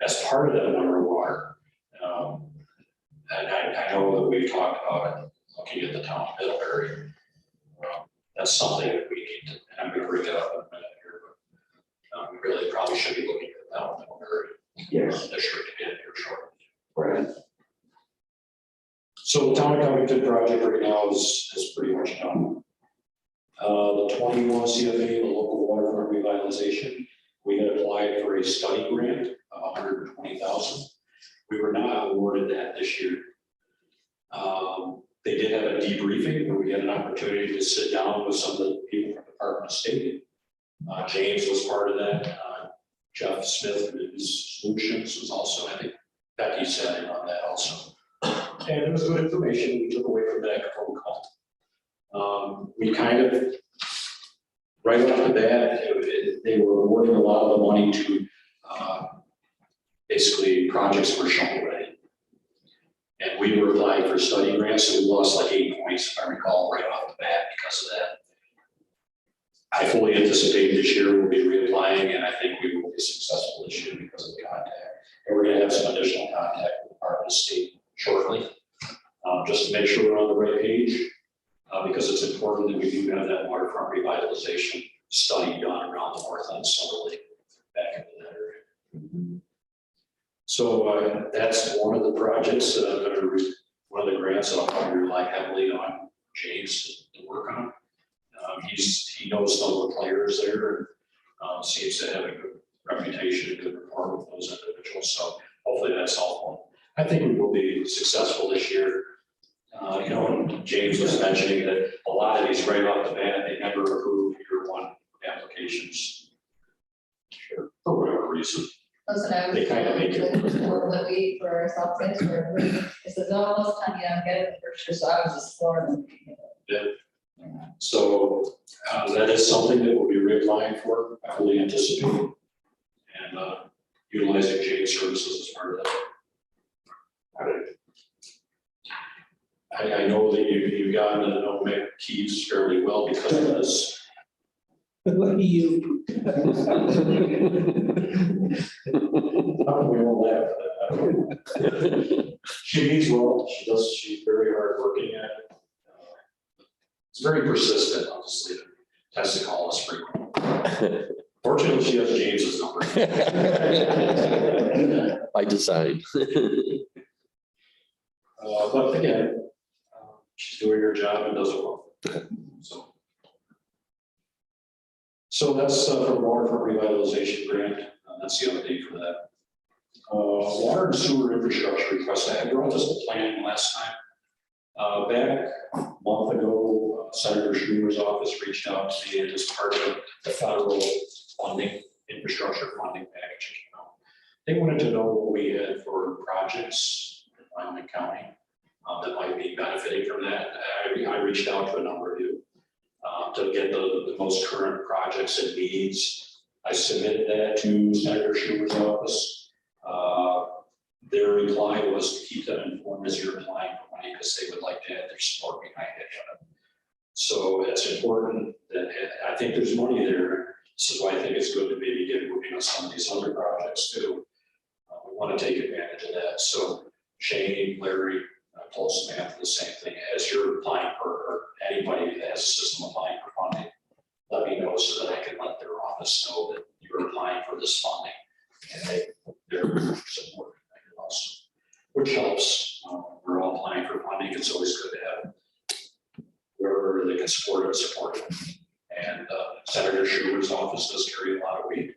As part of that Monroe Water, and I know that we've talked about it, looking at the town of Middlebury. That's something that we need to, and I'm gonna bring it up in a minute here, but we really probably should be looking at that one very. yes, This year to get it here shortly. right, So the town of Covington project right now is pretty much done. The 21 CFA, the local waterfront revitalization, we had applied for a study grant of $120,000. We were not awarded that this year. They did have a debriefing where we had an opportunity to sit down with some of the people from the Department of State. James was part of that. Jeff Smith, with his solutions, was also, I think Becky sat in on that also. And it was good information we took away from that phone call. We kind of, right off the bat, they were awarding a lot of the money to basically projects were shown already. And we were applying for study grants, so we lost like 8 points, if I recall, right off the bat because of that. I fully anticipate this year we'll be reapplying, and I think we will be successful this year because of the contact. And we're gonna have some additional contact with the Department of State shortly, just to make sure we're on the right page, because it's important that we do have that waterfront revitalization study done around the north end, so really back into that area. So that's one of the projects that I'm gonna, one of the grants that I'll probably rely heavily on James to work on. He knows some of the players there, and seems to have a good reputation, a good rapport with those individuals, so hopefully that's helpful. I think we will be successful this year. You know, and James was mentioning that a lot of these right off the bat, they never approve year one applications. Sure, for whatever reason. Listen, I was They kind of make it. what we for ourselves, it's almost time, you know, get it the first year, so I was just floored. So that is something that we'll be reapplying for, I fully anticipate. And utilizing James services as part of that. I know that you've gotten to know Mick Keys fairly well because of this. lucky you. We won't laugh at that. She means well, she's very hard working at it. It's very persistent, I'll just leave it tends to call us frequently. Fortunately, she has James's number. By design. But again, she's doing her job and does it well. So that's from waterfront revitalization grant. That's the update for that. Water and sewer infrastructure request. I had brought this to planning last time. Back a month ago, Senator Schumer's office reached out to me as part of the federal funding, infrastructure funding package. They wanted to know what we had for projects in Wyoming County that might be benefiting from that. I reached out to a number of you to get the most current projects and needs. I submitted that to Senator Schumer's office. Their reply was to keep them informed as you're applying for money because they would like to have their support behind it. So it's important that I think there's money there. This is why I think it's good to maybe get moving on some of these other projects too. We want to take advantage of that. So Shane, Larry, Close Math, the same thing. As you're applying for, or anybody that has a system applying for funding, let me know so that I can let their office know that you're applying for this funding and they're supporting us, which helps. We're all applying for funding. It's always good to have wherever they can support it. And Senator Schumer's office does carry a lot of weight.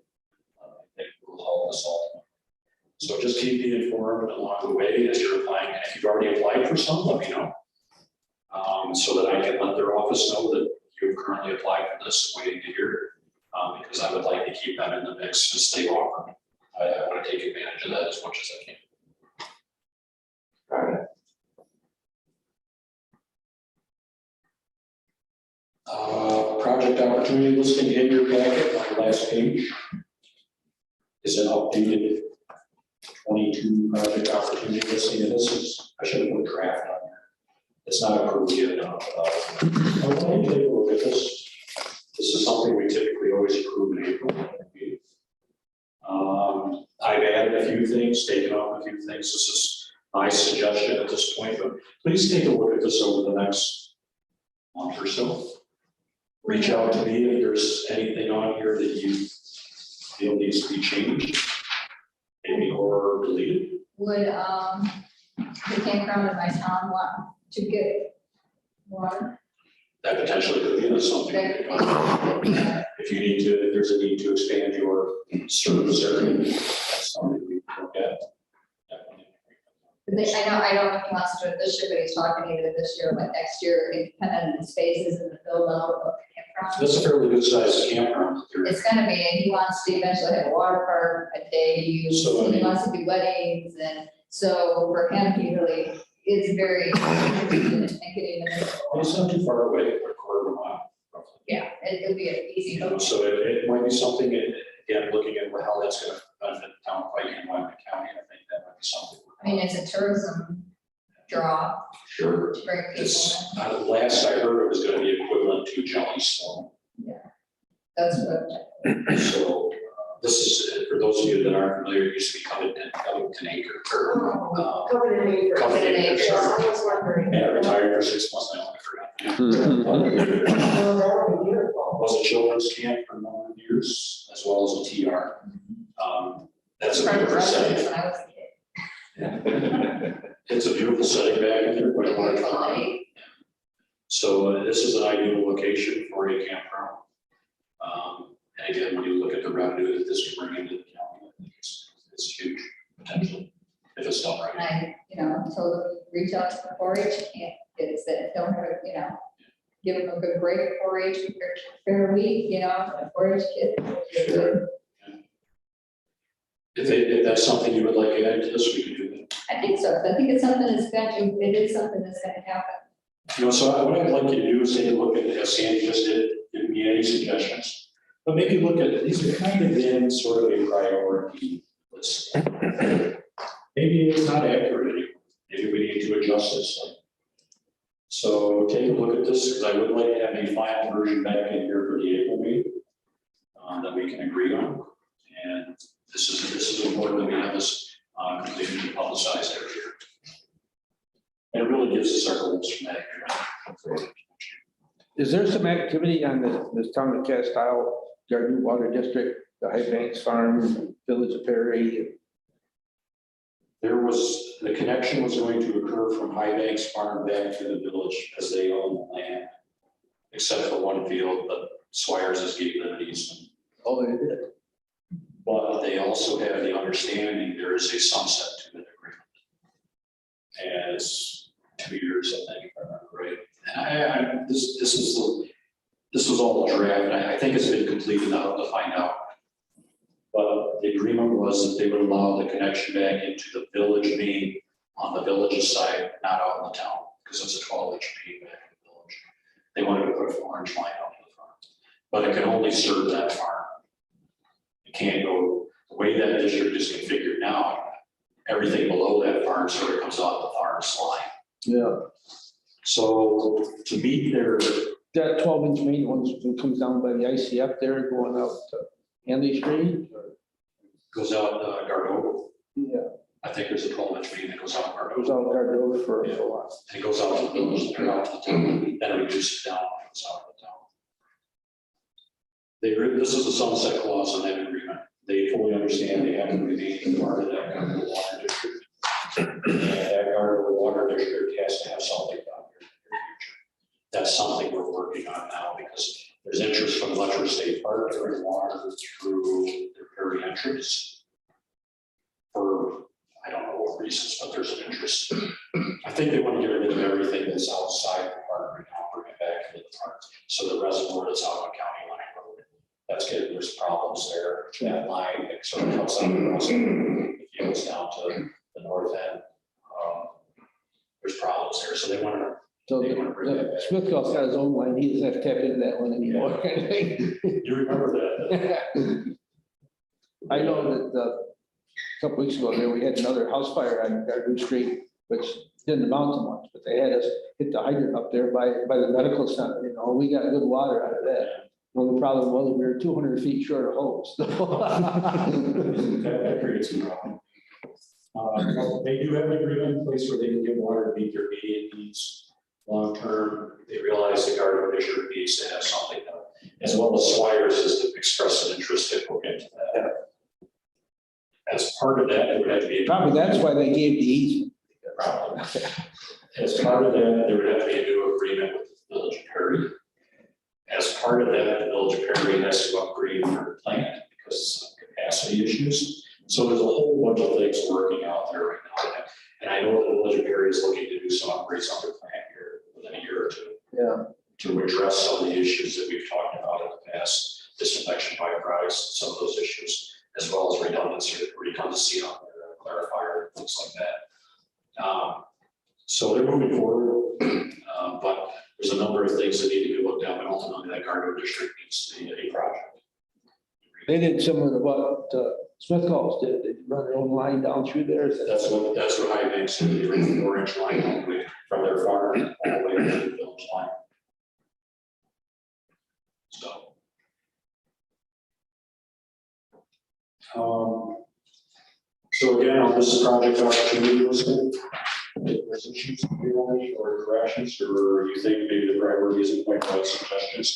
I think it will help us all. So just keep me informed along the way as you're applying. And if you've already applied for some, let me know. So that I can let their office know that you've currently applied for this and waiting to hear. Because I would like to keep them in the mix as they offer. I want to take advantage of that as much as I can. Project opportunity listing in your packet on the last page is an updated 22 project opportunity listing, and this is, I should have put draft on there. It's not approved yet. I want to take a look at this. This is something we typically always approve in April. I've added a few things, taken off a few things. This is my suggestion at this point, but please take a look at this over the next month or so. Reach out to me if there's anything on here that you feel needs to be changed, maybe or deleted. Would the campground in my town want to get water? That potentially could be something. If you need to, if there's a need to expand your service area, that's something we can look at. I don't know if he wants to do it this year, but he's talking either this year or like next year, depending on the spaces and the build out of the campground. That's a fairly good sized campground. It's gonna be, and he wants to eventually have a water park, a day use, So, I and he mean- wants to do weddings, and so for him, he really is very interested in getting in. It's not too far away, a quarter of a mile. roughly. Yeah, it'll be an easy You know, go. so it might be something, again, looking at how that's gonna benefit the town of Wyoming and Wyoming County, I think that might be something. I mean, it's a tourism draw Sure. to bring people It's, in. last I heard, it was gonna be equivalent to Jellystone. That's what, So this is, for those of you that aren't familiar, it used to be Covington Acre. Covered in acre. Covered in acre, Yeah, sorry. I was wondering. And I retired for 6 months now, I forgot. Oh, that would be beautiful. Was a children's camp for a number of years, as well as a TR. That's a part of beautiful residence setting. when I was a kid. It's a beautiful setting back in there, quite a lot of fun. So this is an ideal location for a campground. And again, when you look at the revenue that this can bring into the county, I think it's huge potential if it's done And right. I, told them, reach out to the 4-H kids that don't have, give them a good break at 4-H, fair week, the 4-H kids. Sure. If that's something you would like to add to this, we can do that. I think so. I think it's something that's it is something that's gonna happen. So what I'd like you to do is take a look at, as Sandy just did, give me any suggestions. But maybe look at, these are kind of in sort of a priority list. Maybe it's not accurate anymore. Maybe we need to adjust this. So take a look at this, because I would like to have a final version back in here for the April meeting that we can agree on. And this is important that we have this completely publicized every year. And it really gives us our goals from that year. Is there some activity on this town of Castile, our new water district, the High Banks Farm, Village of Perry? The connection was going to occur from High Banks Farm back to the village as they own the land. Except for one field, but Swires has given them an easement. Oh, they did. But they also have the understanding there is a sunset to the agreement. And it's 2 years, I think, if I remember right. And this was all a draft. I think it's been completed. I'll have to find out. But the agreement was that they would allow the connection back into the village main on the village's side, not out in the town, because it's a 12-inch main back in the village. They wanted to put a 4-inch line out to the farm, but it can only serve that farm. It can't go, the way that district is configured now, everything below that farm sort of comes off the farm's line. Yeah. So to meet their, That 12-inch main one comes down by the ICF there, going out to Hanley Street? goes out Gardova. Yeah, I think there's a 12-inch main that goes out goes Gardova. out Cardova for a while. And it goes out to the village, or out to the town, then it reduces down, it goes out of the town. This is a sunset clause in that agreement. They fully understand they have to remain part of that Gardova water district. And that Gardova water district has to have something done here in the near future. That's something we're working on now because there's interest from Letcher State Park to bring water through their Perry entrance. For, I don't know what reasons, but there's an interest. I think they want to get rid of everything that's outside the park right now, bring it back into the park. So the reservoir that's out on County Line Road, that's good, there's problems there. That line, it sort of comes out across the fields down to the north end. There's problems there, so they want to. So They wanna bring that back. Smithville's got his own line, he doesn't have to tap into that one anymore. You remember that? I know that a couple weeks ago there, we had another house fire on Gardner Street, which didn't amount to much, but they had us hit the hydrant up there by the medical center, you know, we got good water out of that. Well, the problem was we were 200 feet short of hose. That creates a problem. They do have an agreement in place where they can get water to meet their immediate needs. Long term, they realize the Gardner district needs to have something done, as well as Swires has expressed an interest to look into that. As part of that, there would have to be. Probably that's why they gave the easement. Probably. As part of that, there would have to be a new agreement with the Village of Perry. As part of that, the Village of Perry has to upgrade their plant because of capacity issues. So there's a whole bunch of things working out there right now. And I know the Village of Perry is looking to do some upgrades on their plant here within a year or two. Yeah. To address some of the issues that we've talked about in the past, disinfection byproducts, some of those issues, as well as redundancy on their clarifier, things like that. So they're moving forward, but there's a number of things that need to be looked at, and ultimately that Gardner district needs to be a project. They did similar to what Smithville's did, they run their own line down through there. That's what High Banks did, they ran the 4-inch line all the way from their farm all the way to the village line. So again, on this project opportunity listing, there's issues or corrections, or you think maybe the priority isn't quite right suggestions?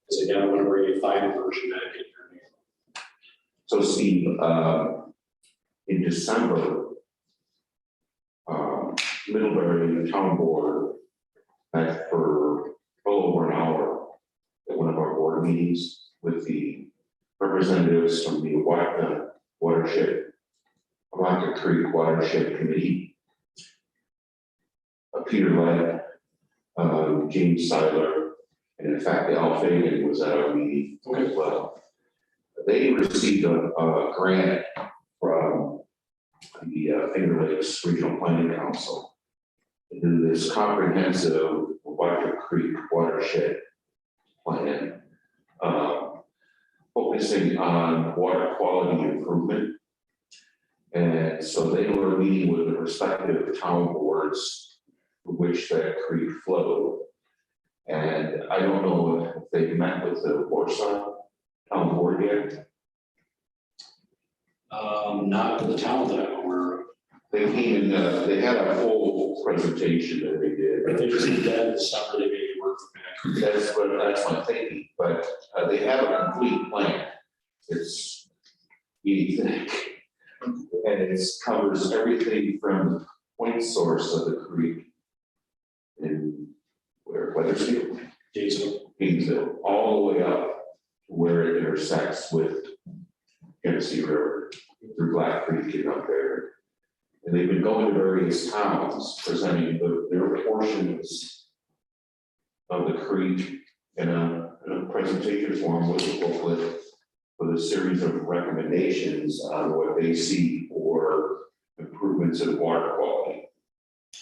Because again, I'm going to bring a final version back in here. So Steve, in December, Middlebury Town Board met for well over an hour at one of our board meetings with the representatives from the Waka Creek Watershed Committee. Peter Light, James Seiler, and in fact, Al Fagan was at our meeting as well. They received a grant from the Finger Lakes Regional Planning Council to do this comprehensive Waka Creek watershed plan, focusing on water quality improvement. And so they were meeting with the respective town boards for which that creek flowed. And I don't know if they met with the Warsaw town board yet. Not to the town that I'm aware of. They came in, they had a full presentation that they did. But they just did that in December, they maybe worked back That's my thinking, but they have a complete plan. It's unique. And it covers everything from the point source of the creek in Weathersfield, Gainesville, all the way up to where it intersects with Tennessee River through Black Creek and up there. And they've been going to various towns presenting their portions of the creek in a presentation form with a booklet with a series of recommendations on what they see for improvements in water quality.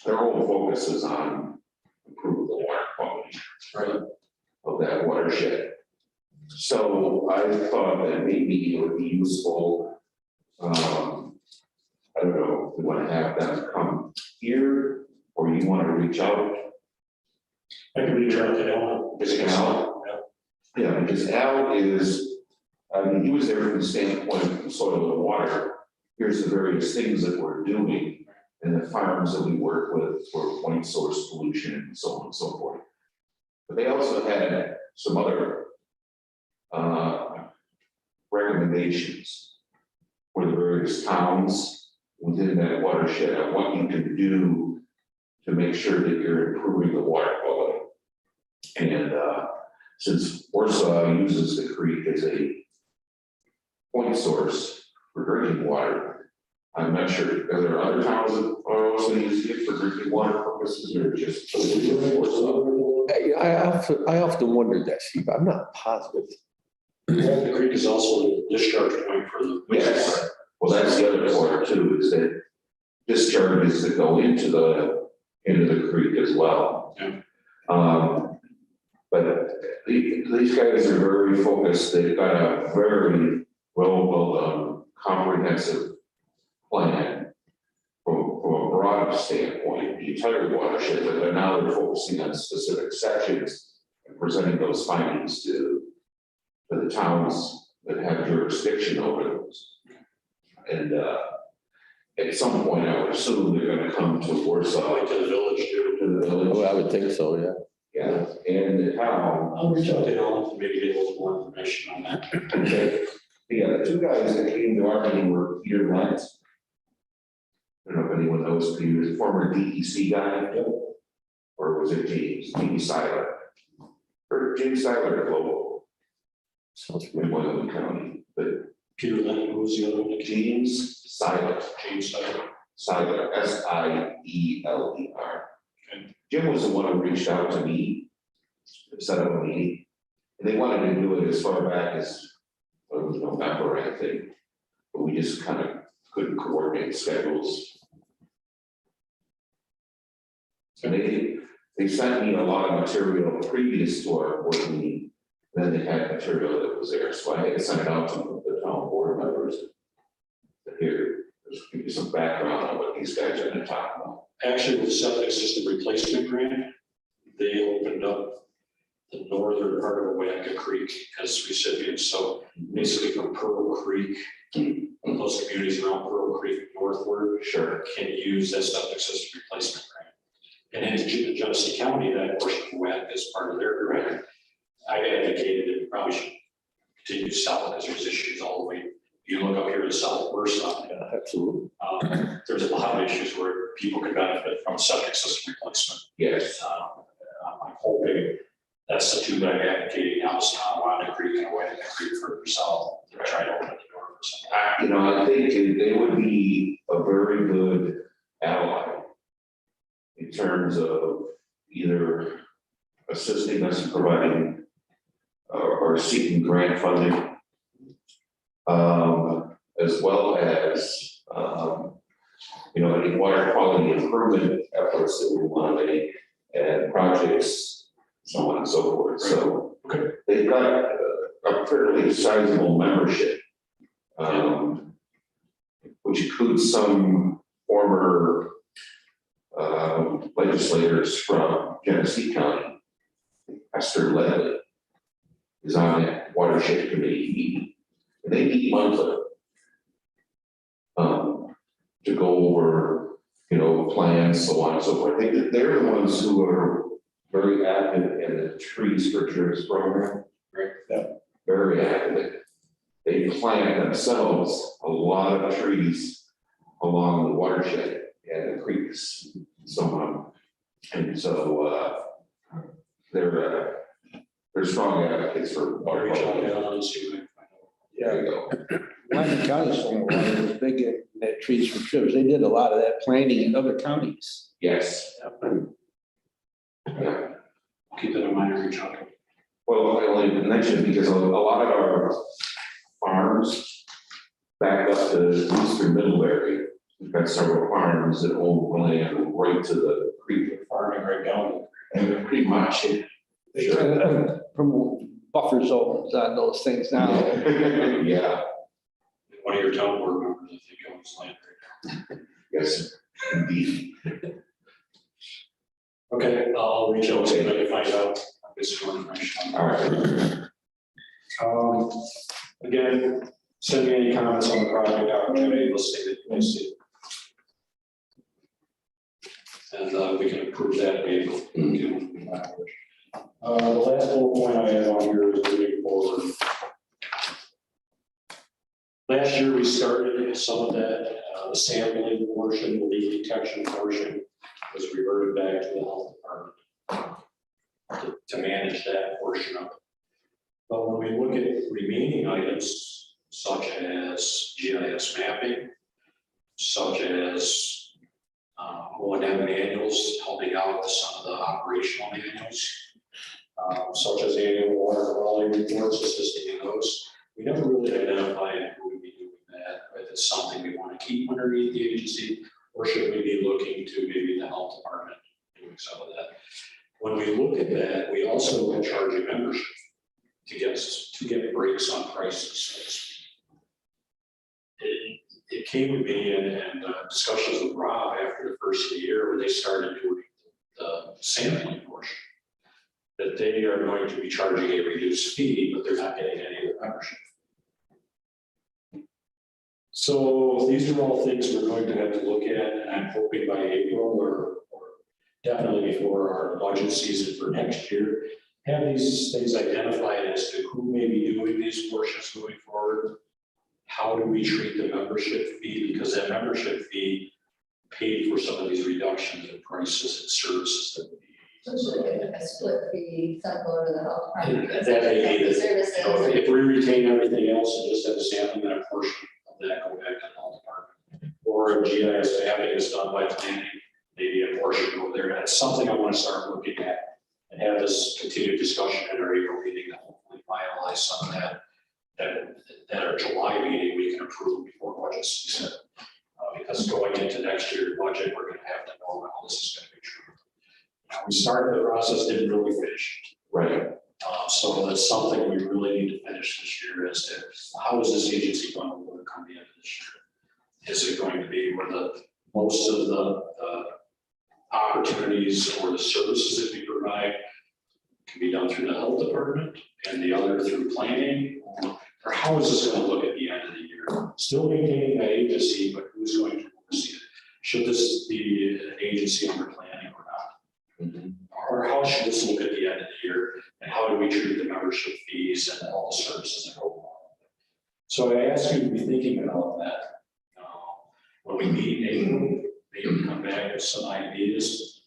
Their whole focus is on improving the water quality of that watershed. So I thought that maybe it would be useful, I don't know, if we want to have them come here, or you want to reach out. I can reach out to Alan. Is it Al? Yeah, because Al is, I mean, he was there from the standpoint of soil and water. Here's the various things that we're doing and the farms that we work with for point source pollution and so on and so forth. But they also had some other recommendations for the various towns within that watershed on what you can do to make sure that you're improving the water quality. And since Warsaw uses the creek as a point source for drinking water, I'm not sure, are there other towns that are also using it for drinking water purposes or just Warsaw? I often wondered that, Steve. I'm not positive. The creek is also a discharge point for the Yes, well, that's the other part too, is that discharges that go into the creek as well. Yeah. But these guys are very focused. They've got a very well comprehensive plan from a broad standpoint, the entire watershed, but now they're focusing on specific sections and presenting those findings to the towns that have jurisdiction over those. And at some point, I would assume they're gonna come to Warsaw, to the village too. to the village. Well, I would think so, yeah. Yeah, and the town. I'll reach out to Alan to maybe get a little more information on that. Okay. Yeah, the two guys that came to our meeting were Peter Lentz. I don't know if anyone knows, he was a former DEC guy. Or was it James Seiler? Or James Seiler Global, Sounds in familiar. Wyoming County, but Peter Lynn, who was the other one? James Seiler. James Seiler. Seiler, Seiler. Jim was the one who reached out to me, set up a meeting, and they wanted to do it as far back as, well, it was November, I think, but we just kind of couldn't coordinate schedules. And they sent me a lot of material previous to our board meeting, then they had material that was there, so I had to send it out to the town board members. Here, just give you some background on what these guys are gonna talk about. Actually, with the septic system replacement grant, they opened up the northern part of Wyoming Creek as recipients. So basically from Pearl Creek, those communities around Pearl Creek northward Sure. can use that septic system replacement grant. And in Genesee County, that portion of Wyoming is part of their grant. I advocated that we probably should continue south because there's issues all the way. You look up here to south, we're south. Yeah, absolutely. There's a lot of issues where people could benefit from septic system replacement. Yes. I'm hoping that's the two that I'm advocating now, is Tonawanda Creek and Wyoming Creek for yourself, to try to open the door for some. You know, I think they would be a very good ally in terms of either assisting us in providing or seeking grant funding, as well as, you know, any water quality improvement efforts that we want to make and projects, so on and so forth. So Okay. they've got a fairly sizable membership, which includes some former legislators from Genesee County. Esther Ledley is on that watershed committee meeting, and they meet monthly to go over, you know, plans, so on and so forth. I think that they're the ones who are very active in the tree strictures program. Right. Yeah. Very active. They plant themselves a lot of trees along the watershed and the creeks, somehow. And so, they're strong advocates for water Reach out quality. to and see if we can find out. There you go. Wyoming County Stormwater was big in that trees for trips. They did a lot of that planting in other counties. Yes. Yeah. Keep that in mind and reach out to them. Well, I only mentioned because a lot of our farms back up to eastern Middlebury. We've got several farms that own land right to the creek. Farming right down. And pretty much, sure. From buffer zones on those things now. Yeah, One of your town board members, I think, owns land right now. yes, indeed. Okay, I'll reach out, see if I can find out. I'll get some more information. All right. Again, send me any comments on the project opportunity listing that you see. And we can approve that, maybe. The last bullet point I have on here is moving forward. Last year, we started some of that, the sampling portion, the leak detection portion was reverted back to the health department to manage that portion of it. But when we look at remaining items such as GIS mapping, such as O&M manuals, helping out with some of the operational manuals, such as annual water quality reports, assisting in those. We never really identified who would be doing that, if it's something we want to keep underneath the agency, or should we be looking to maybe the health department doing some of that. When we look at that, we also are charging membership to get breaks on prices, so to speak. It came to me and discussions with Rob after the first of the year where they started doing the sampling portion, that they are going to be charging a reduced fee, but they're not getting any of the membership. So these are all things we're going to have to look at, and I'm hoping by April or definitely before our budget season for next year, have these things identified as to who may be doing these portions going forward. How do we treat the membership fee? Because that membership fee paid for some of these reductions in prices and services that we So should we a split fee, some go to the health department? And that may be the- Services. You know, if we retain everything else and just have a sampling, then a portion of that go back to the health department. Or if GIS mapping is done by planning, maybe a portion go there. That's something I want to start looking at and have this continued discussion at our April meeting to hopefully finalize some of that. At our July meeting, we can approve before budget season. Because going into next year's budget, we're going to have to know how this is going to be true. We started the process, didn't really finish. Right. So that's something we really need to finish this year as to how is this agency going to work come the end of this year? Is it going to be where the most of the opportunities or the services that we provide can be done through the health department and the other through planning? Or how is this going to look at the end of the year? Still maintaining that agency, but who's going to oversee it? Should this be an agency under planning or not? Mhm. Or how should this look at the end of the year? And how do we treat the membership fees and all the services that go along? So I ask you to be thinking about that. When we meet in April, maybe come back with some ideas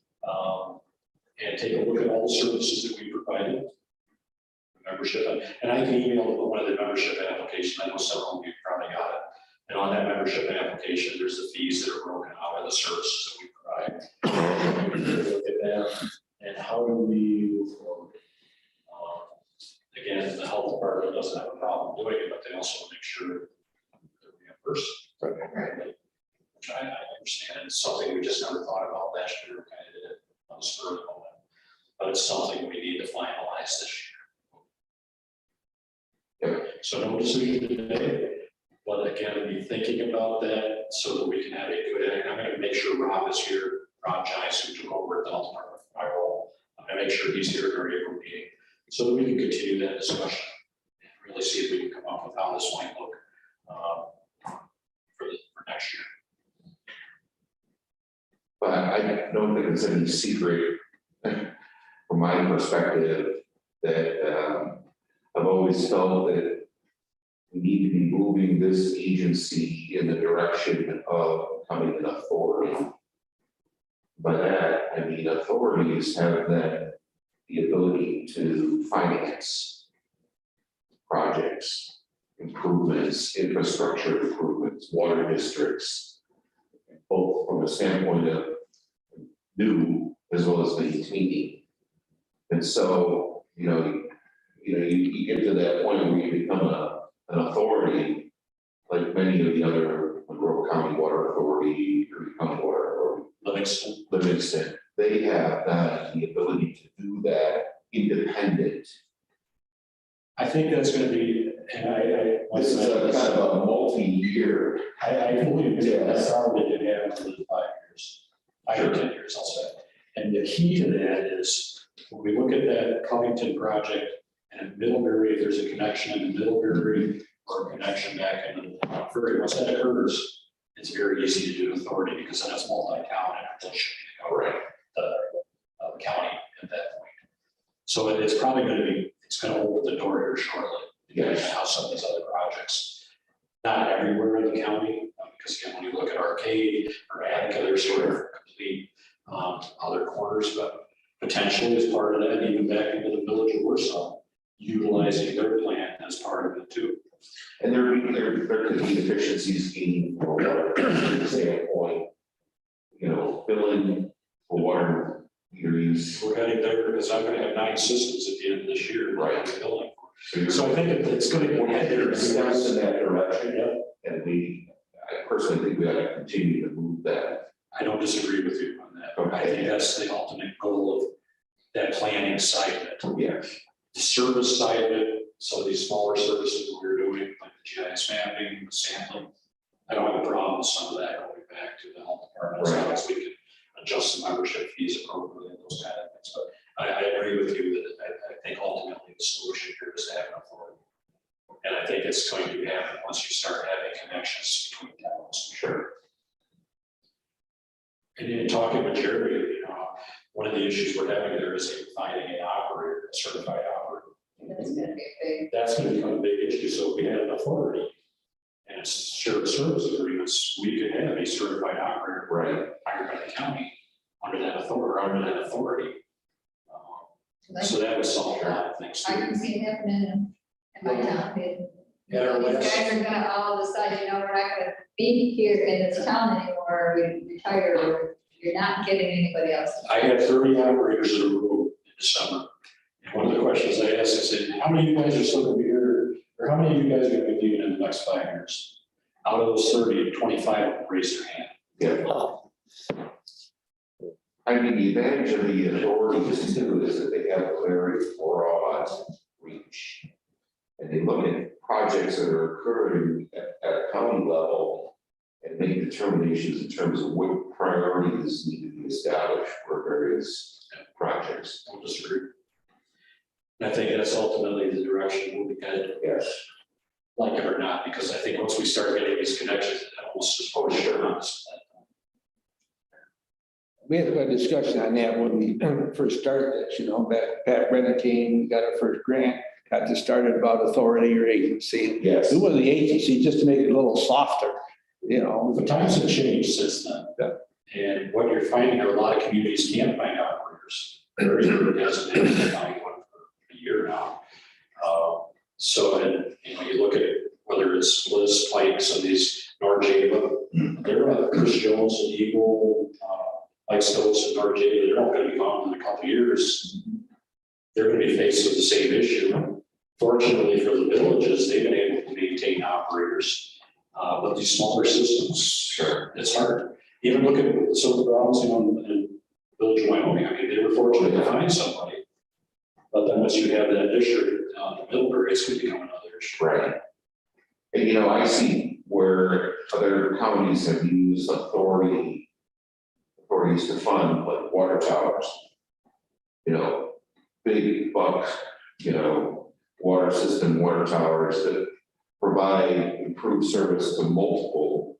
and take a look at all the services that we provided. Membership, and I can email one of the membership applications. I know several of you probably got it. And on that membership application, there's the fees that are broken out of the services that we provide. Look at that, and how do we move forward? Again, the health department doesn't have a problem doing it, but they also want to make sure they're reimbursed. Right. Which I understand. It's something we just never thought about last year. We kind of did it on the spur of the moment, but it's something we need to finalize this year. So no decision today, but again, be thinking about that so that we can have a good, and I'm gonna make sure Rob is here, Rob Jice, who took over at the health department for my role. I'm gonna make sure he's here at our April meeting, so that we can continue that discussion and really see if we can come up with how this might look for next year. But I don't think it's any secret from my perspective, that I've always felt that we need to be moving this agency in the direction of becoming an authority. By that, I mean authorities have the ability to finance projects, improvements, infrastructure improvements, water districts, both from a standpoint of new as well as maintaining. And so, you get to that point where you become an authority, like many of the other Monroe County Water Authority, or County Water Authority, Livingston, they have the ability to do that independent. I think that's gonna be, and I. This is a kind of a multi-year. I fully agree, Yeah. that's probably did have for the 5 years, 5 or 10 years, I'll say. And the key to that is, when we look at that Covington project, and in Middlebury, if there's a connection in Middlebury or a connection back in the Prairie, once that occurs, it's very easy to do authority, because then it's multi-town and it should be the county at that point. So it's probably it's gonna open the door here shortly, depending on how some of these other projects, not everywhere in the county, because again, when you look at Arcade or Attica, they're sort of complete other corners, but potentially as part of that, even back into the village of Warsaw, utilizing their plan as part of it too. And there could be efficiencies gained from a water standpoint, billing for water meter use. We're heading there, because I'm gonna have 9 systems at the end of this year. Right. Billing. So So I think it's gonna be headed steps in that direction. Yeah. And I personally think we ought to continue to move that. I don't disagree with you on that. I Okay. think that's the ultimate goal of that planning side of it. Yes. The service side of it, some of these smaller services that we're doing, like the GIS mapping, the sampling, I don't have a problem with some of that going back to the health department, as long as we can adjust the membership fees appropriately and those kind of things. But I agree with you that I think ultimately the solution here is to have an authority. And I think it's going to happen once you start having connections between towns. Sure. And in talking with Jerry, one of the issues we're having there is finding an operator, a certified operator. That's gonna be big. That's gonna become a big issue. So if we had an authority and it's shared service agreements, we could have a certified operator Right. hired by the county under that authority. So that would solve a lot of things I too. can see it happening in my town. At our These last- guys are gonna all decide, we're not gonna be here in this town anymore, we retire, or you're not getting anybody else. I had 30 operators that were in December. And one of the questions I asked, I said, how many of you guys are still gonna be here, or how many of you guys are gonna be leaving in the next 5 years? Out of those 30, 25 raised their hand. Yeah. I mean, the advantage of the authorities too is that they have a very broad reach. And they look at projects that are occurring at a county level and make determinations in terms of what priorities need to be established for various projects. I don't disagree. And I think that's ultimately the direction we'll be headed, Yes. like it or not, because I think once we start getting these connections, it almost just push us. We had a discussion on that when we first started this, back Pat Brennan came, we got our first grant, got this started about authority or agency. Yes. We wanted the agency just to make it a little softer, The times have changed since then. Yeah. And what you're finding are a lot of communities can't find operators. There hasn't been a county one for a year now. So, and you look at whether it's Bliss, Pike, some of these Norjava, they're Chris Jones and Eagle, Mike Stokes and Norjava, they're not going to be gone in a couple of years. They're going to be faced with the same issue. Fortunately for the villages, they've been able to maintain operators. But these smaller systems, Sure. it's hard. Even look at Silver Grounds, in Village of Wyoming, I mean, they were fortunate to find somebody. But then once you have that district, the Middlebury, it's going to become another issue. Right. And I see where other counties have used authorities to fund like water towers. Big bucks, water system, water towers that provide improved service to multiple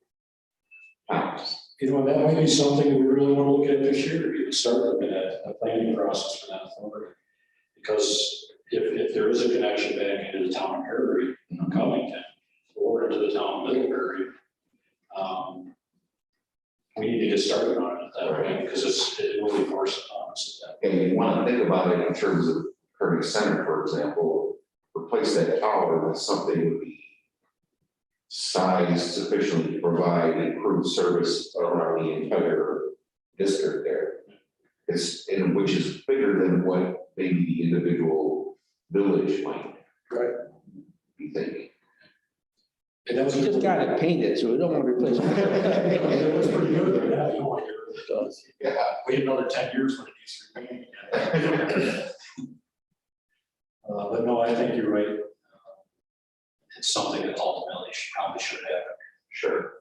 towns. That might be something we really want to look at this year, even start looking at a planning process for that authority. Because if there is a connection back into the town of Perry, Covington, or into the town of Middlebury, we need to get started on it at that point, because it will be forced on us at that. And you want to think about it in terms of Kearney Center, for example, replace that tower with something that would be sized sufficiently to provide improved service around the entire district there. Which is bigger than what maybe the individual village might be thinking. And that was We just got it painted, so we don't want to replace It was it. pretty good, yeah, you want to hear it. does. Yeah. Wait another 10 years when it needs to be painted again. But no, I think you're right. It's something that ultimately probably should happen. Sure.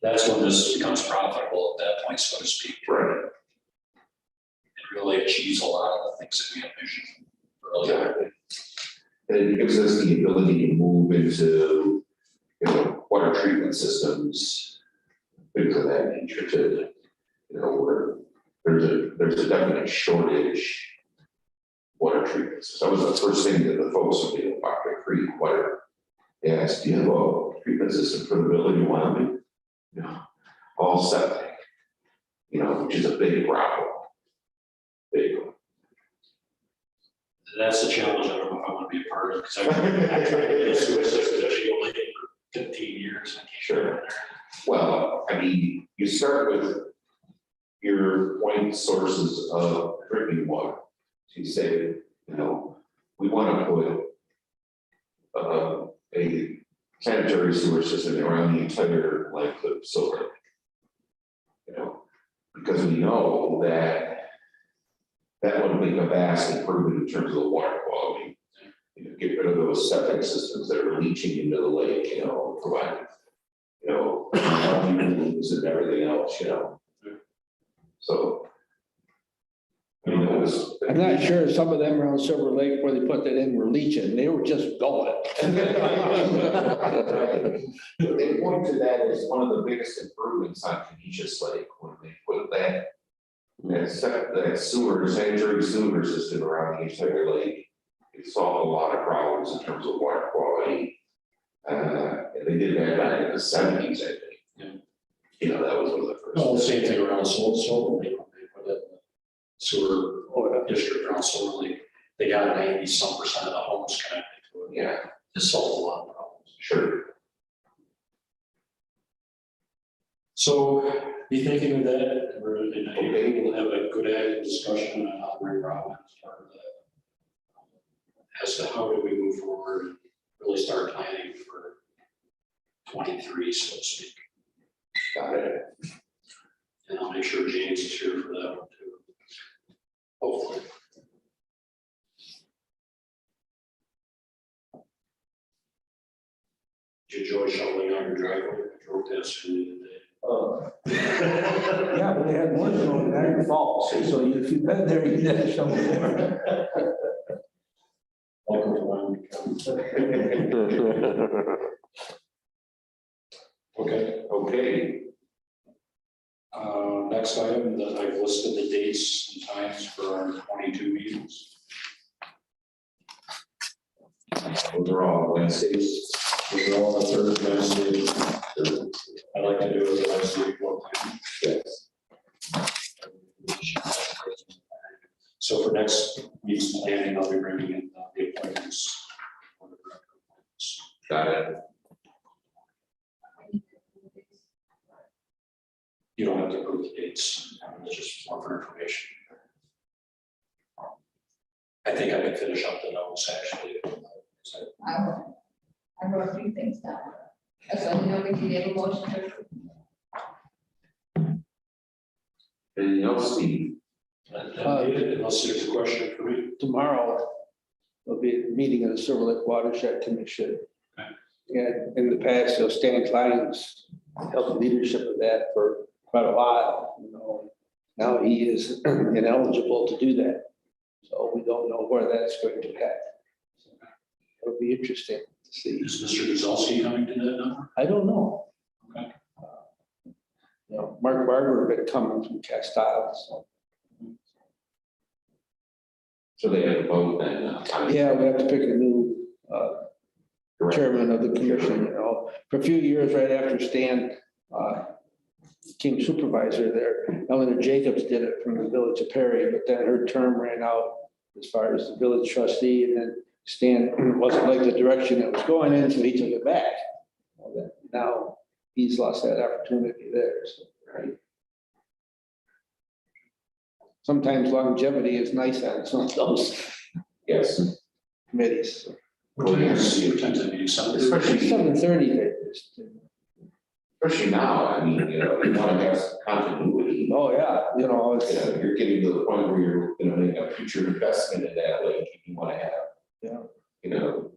That's when this becomes profitable at that point, so to speak. Right. It really achieves a lot of the things that we envisioned earlier. Exactly. And it gives us the ability to move into, water treatment systems, things of that nature to, where there's a definite shortage. Water treatment system. That was the first thing that the folks would do about the Creek water. They asked, do you have a treatment system for the village of Wyoming? No, all septic, which is a big problem. Big one. That's the challenge I don't know if I want to be a part of, because I tried to get a sewer system that you only for 15 years. And I can't Sure. get in there. Well, I mean, you start with your point sources of drinking water. So you say, we want to put a sanitary sewer system around the entire length of Silver Lake. Because we know that would make a vast improvement in terms of the water quality. Get rid of those septic systems that are leaching into the lake, providing, rooms and everything else, So. I mean, it was. I'm not sure some of them around Silver Lake where they put that in were leaching, they were just going. They point to that as one of the biggest improvements on Canisius Lake, when they put that sanitary sewer system around the entire lake. It solved a lot of problems in terms of water quality. And they did that back in the 70s, I think. Yeah. That was one of the first. Well, the same thing around Silver Lake, when they put it in the sewer district around Silver Lake. They got 90-some% of the homes connected to it. Yeah, It solved a lot of problems. sure. So be thinking of that, and I think we'll have a good active discussion on how to bring Robin as part of that. As to how do we move forward, and really start planning for 23, so to speak. Got it. And I'll make sure James is here for that one too. Hopefully. Did you enjoy shoveling out your driveway? I drove past you the Yeah, but they had one show in Niagara Falls, so if you've been there, you did show there. other day. Welcome to Wyoming County. Okay. Next item, that I've listed the dates and times for our 22 meetings. Those are all Wednesdays. These are all the third Wednesday. I like to do it the Wednesday before time. Yes. So for next week's planning, I'll be bringing in the appointments. Got it. You don't have to approve the dates, it's just more for information. I think I can finish up the notes actually. I wrote a few things down. So, we can give a motion to approve. Anything else, Steve? Unless there's a question for me. Tomorrow, there'll be a meeting of the Silver Lake Watershed Commission. And in the past, Stan Klein's held the leadership of that for quite a while, Now he is ineligible to do that. So we don't know where that's going to head. So it'll be interesting to see. Is Mr. Guzalski coming to that number? I don't know. Okay. Mark Barber had been coming from Castile, so So they have a vote then. Yeah, we have to pick a new chairman of the commission, you know. For a few years, right after Stan became supervisor there, Eleanor Jacobs did it from the village of Perry, but then her term ran out as far as the village trustee, and then Stan wasn't like the direction it was going in, so he took it back. Well, then, now he's lost that opportunity there, so. Right. Sometimes longevity is nice on some of those Yes, committees. What times that meeting, 7:30? especially, 7:30. especially now, I mean, you know, you want to have some continuity. Oh, yeah, you know, You it's, know, you're getting to the point where you're gonna make a future investment in that lake, you wanna have. Yeah. You know,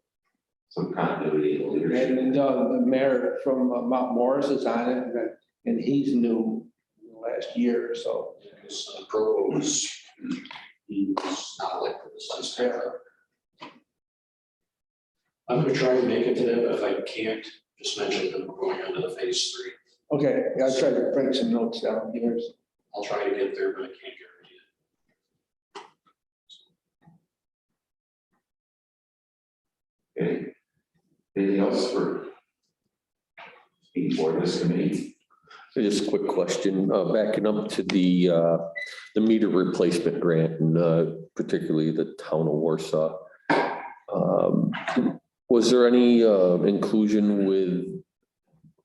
some continuity in the leadership. and the mayor from Mount Morris is on it, and he's new last year or so. Because Provo was, he was not elected this last time. I'm gonna try to make it to that, but if I can't, just mention that we're going on to the phase 3. Okay, I'll try to bring some notes down here. I'll try to get there, but I can't guarantee it. Okay. Anything else for before this committee? Just a quick question, backing up to the meter replacement grant and particularly the town of Warsaw. Was there any inclusion with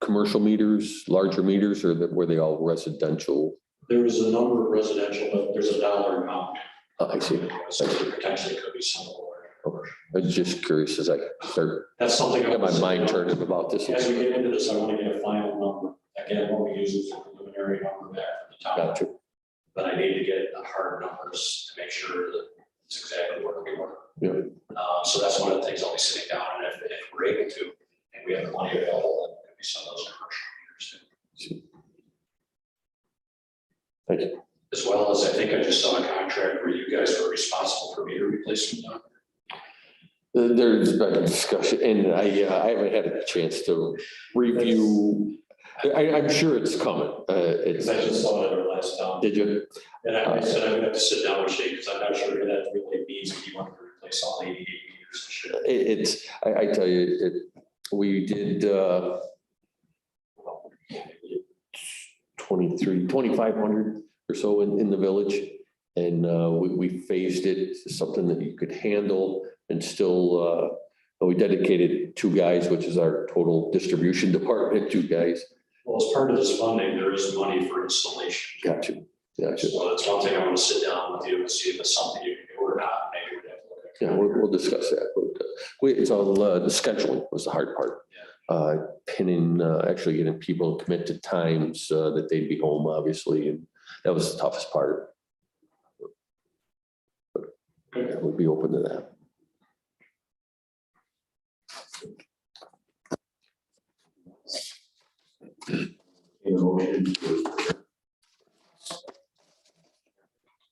commercial meters, larger meters, or were they all residential? There was a number of residential, but there's a dollar amount. I see. So there potentially could be some more. I was just curious as I start, That's something. I got my was- mind turning about this. As we get into this, I want to get a final number. Again, what we use is a preliminary number back from the town. Gotcha. But I need to get the hard numbers to make sure that it's exactly where we were. Yeah. So that's one of the things I'll be sitting down, and if we're able to, and we have the money available, then it could be some of those commercial meters too. Thank you. As well as I think I just saw a contract where you guys were responsible for meter replacement. There's been a discussion, and I haven't had a chance to review. I'm sure it's coming. Because I just saw it at our last town. Did you? And I said I'm gonna have to sit down with Shane, because I'm not sure that really means if you want to replace all 88 meters and shit. It's, I tell you, we did 2,500 or so in the village. And we phased it to something that you could handle and still, we dedicated 2 guys, which is our total distribution department, 2 guys. Well, as part of this funding, there is money for installation. Gotcha. So that's one thing I want to sit down with you and see if it's something you can do or not. Maybe we'd have to look at. Yeah, we'll discuss that. But it's all, the scheduling was the hard part. Pinning, actually getting people to commit to times that they'd be home, obviously, and that was the toughest part. But yeah, we'd be open to that. In the motion to.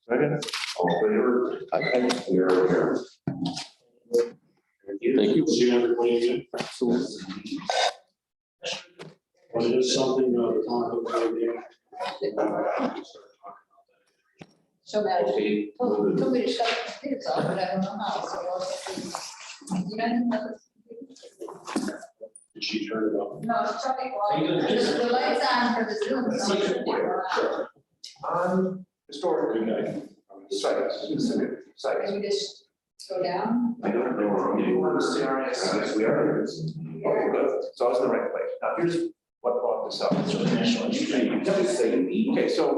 Second, all in favor? We are here. Thank you. See you everybody again. Absolutely. But it is something to talk about again. So bad. Okay. Told me to shut the computers off, but I don't know how, so we'll see. You know, Did she turn it off? no, it's probably, well, just the lights on for the Zoom. so it should be on. On historic Good night. sites, specific sites. Can we just go down? I don't know. You want the CRS? Yes, we are. Okay, good. So I was in the right place. Now, here's what brought this up. So the national. You just say me. Okay, so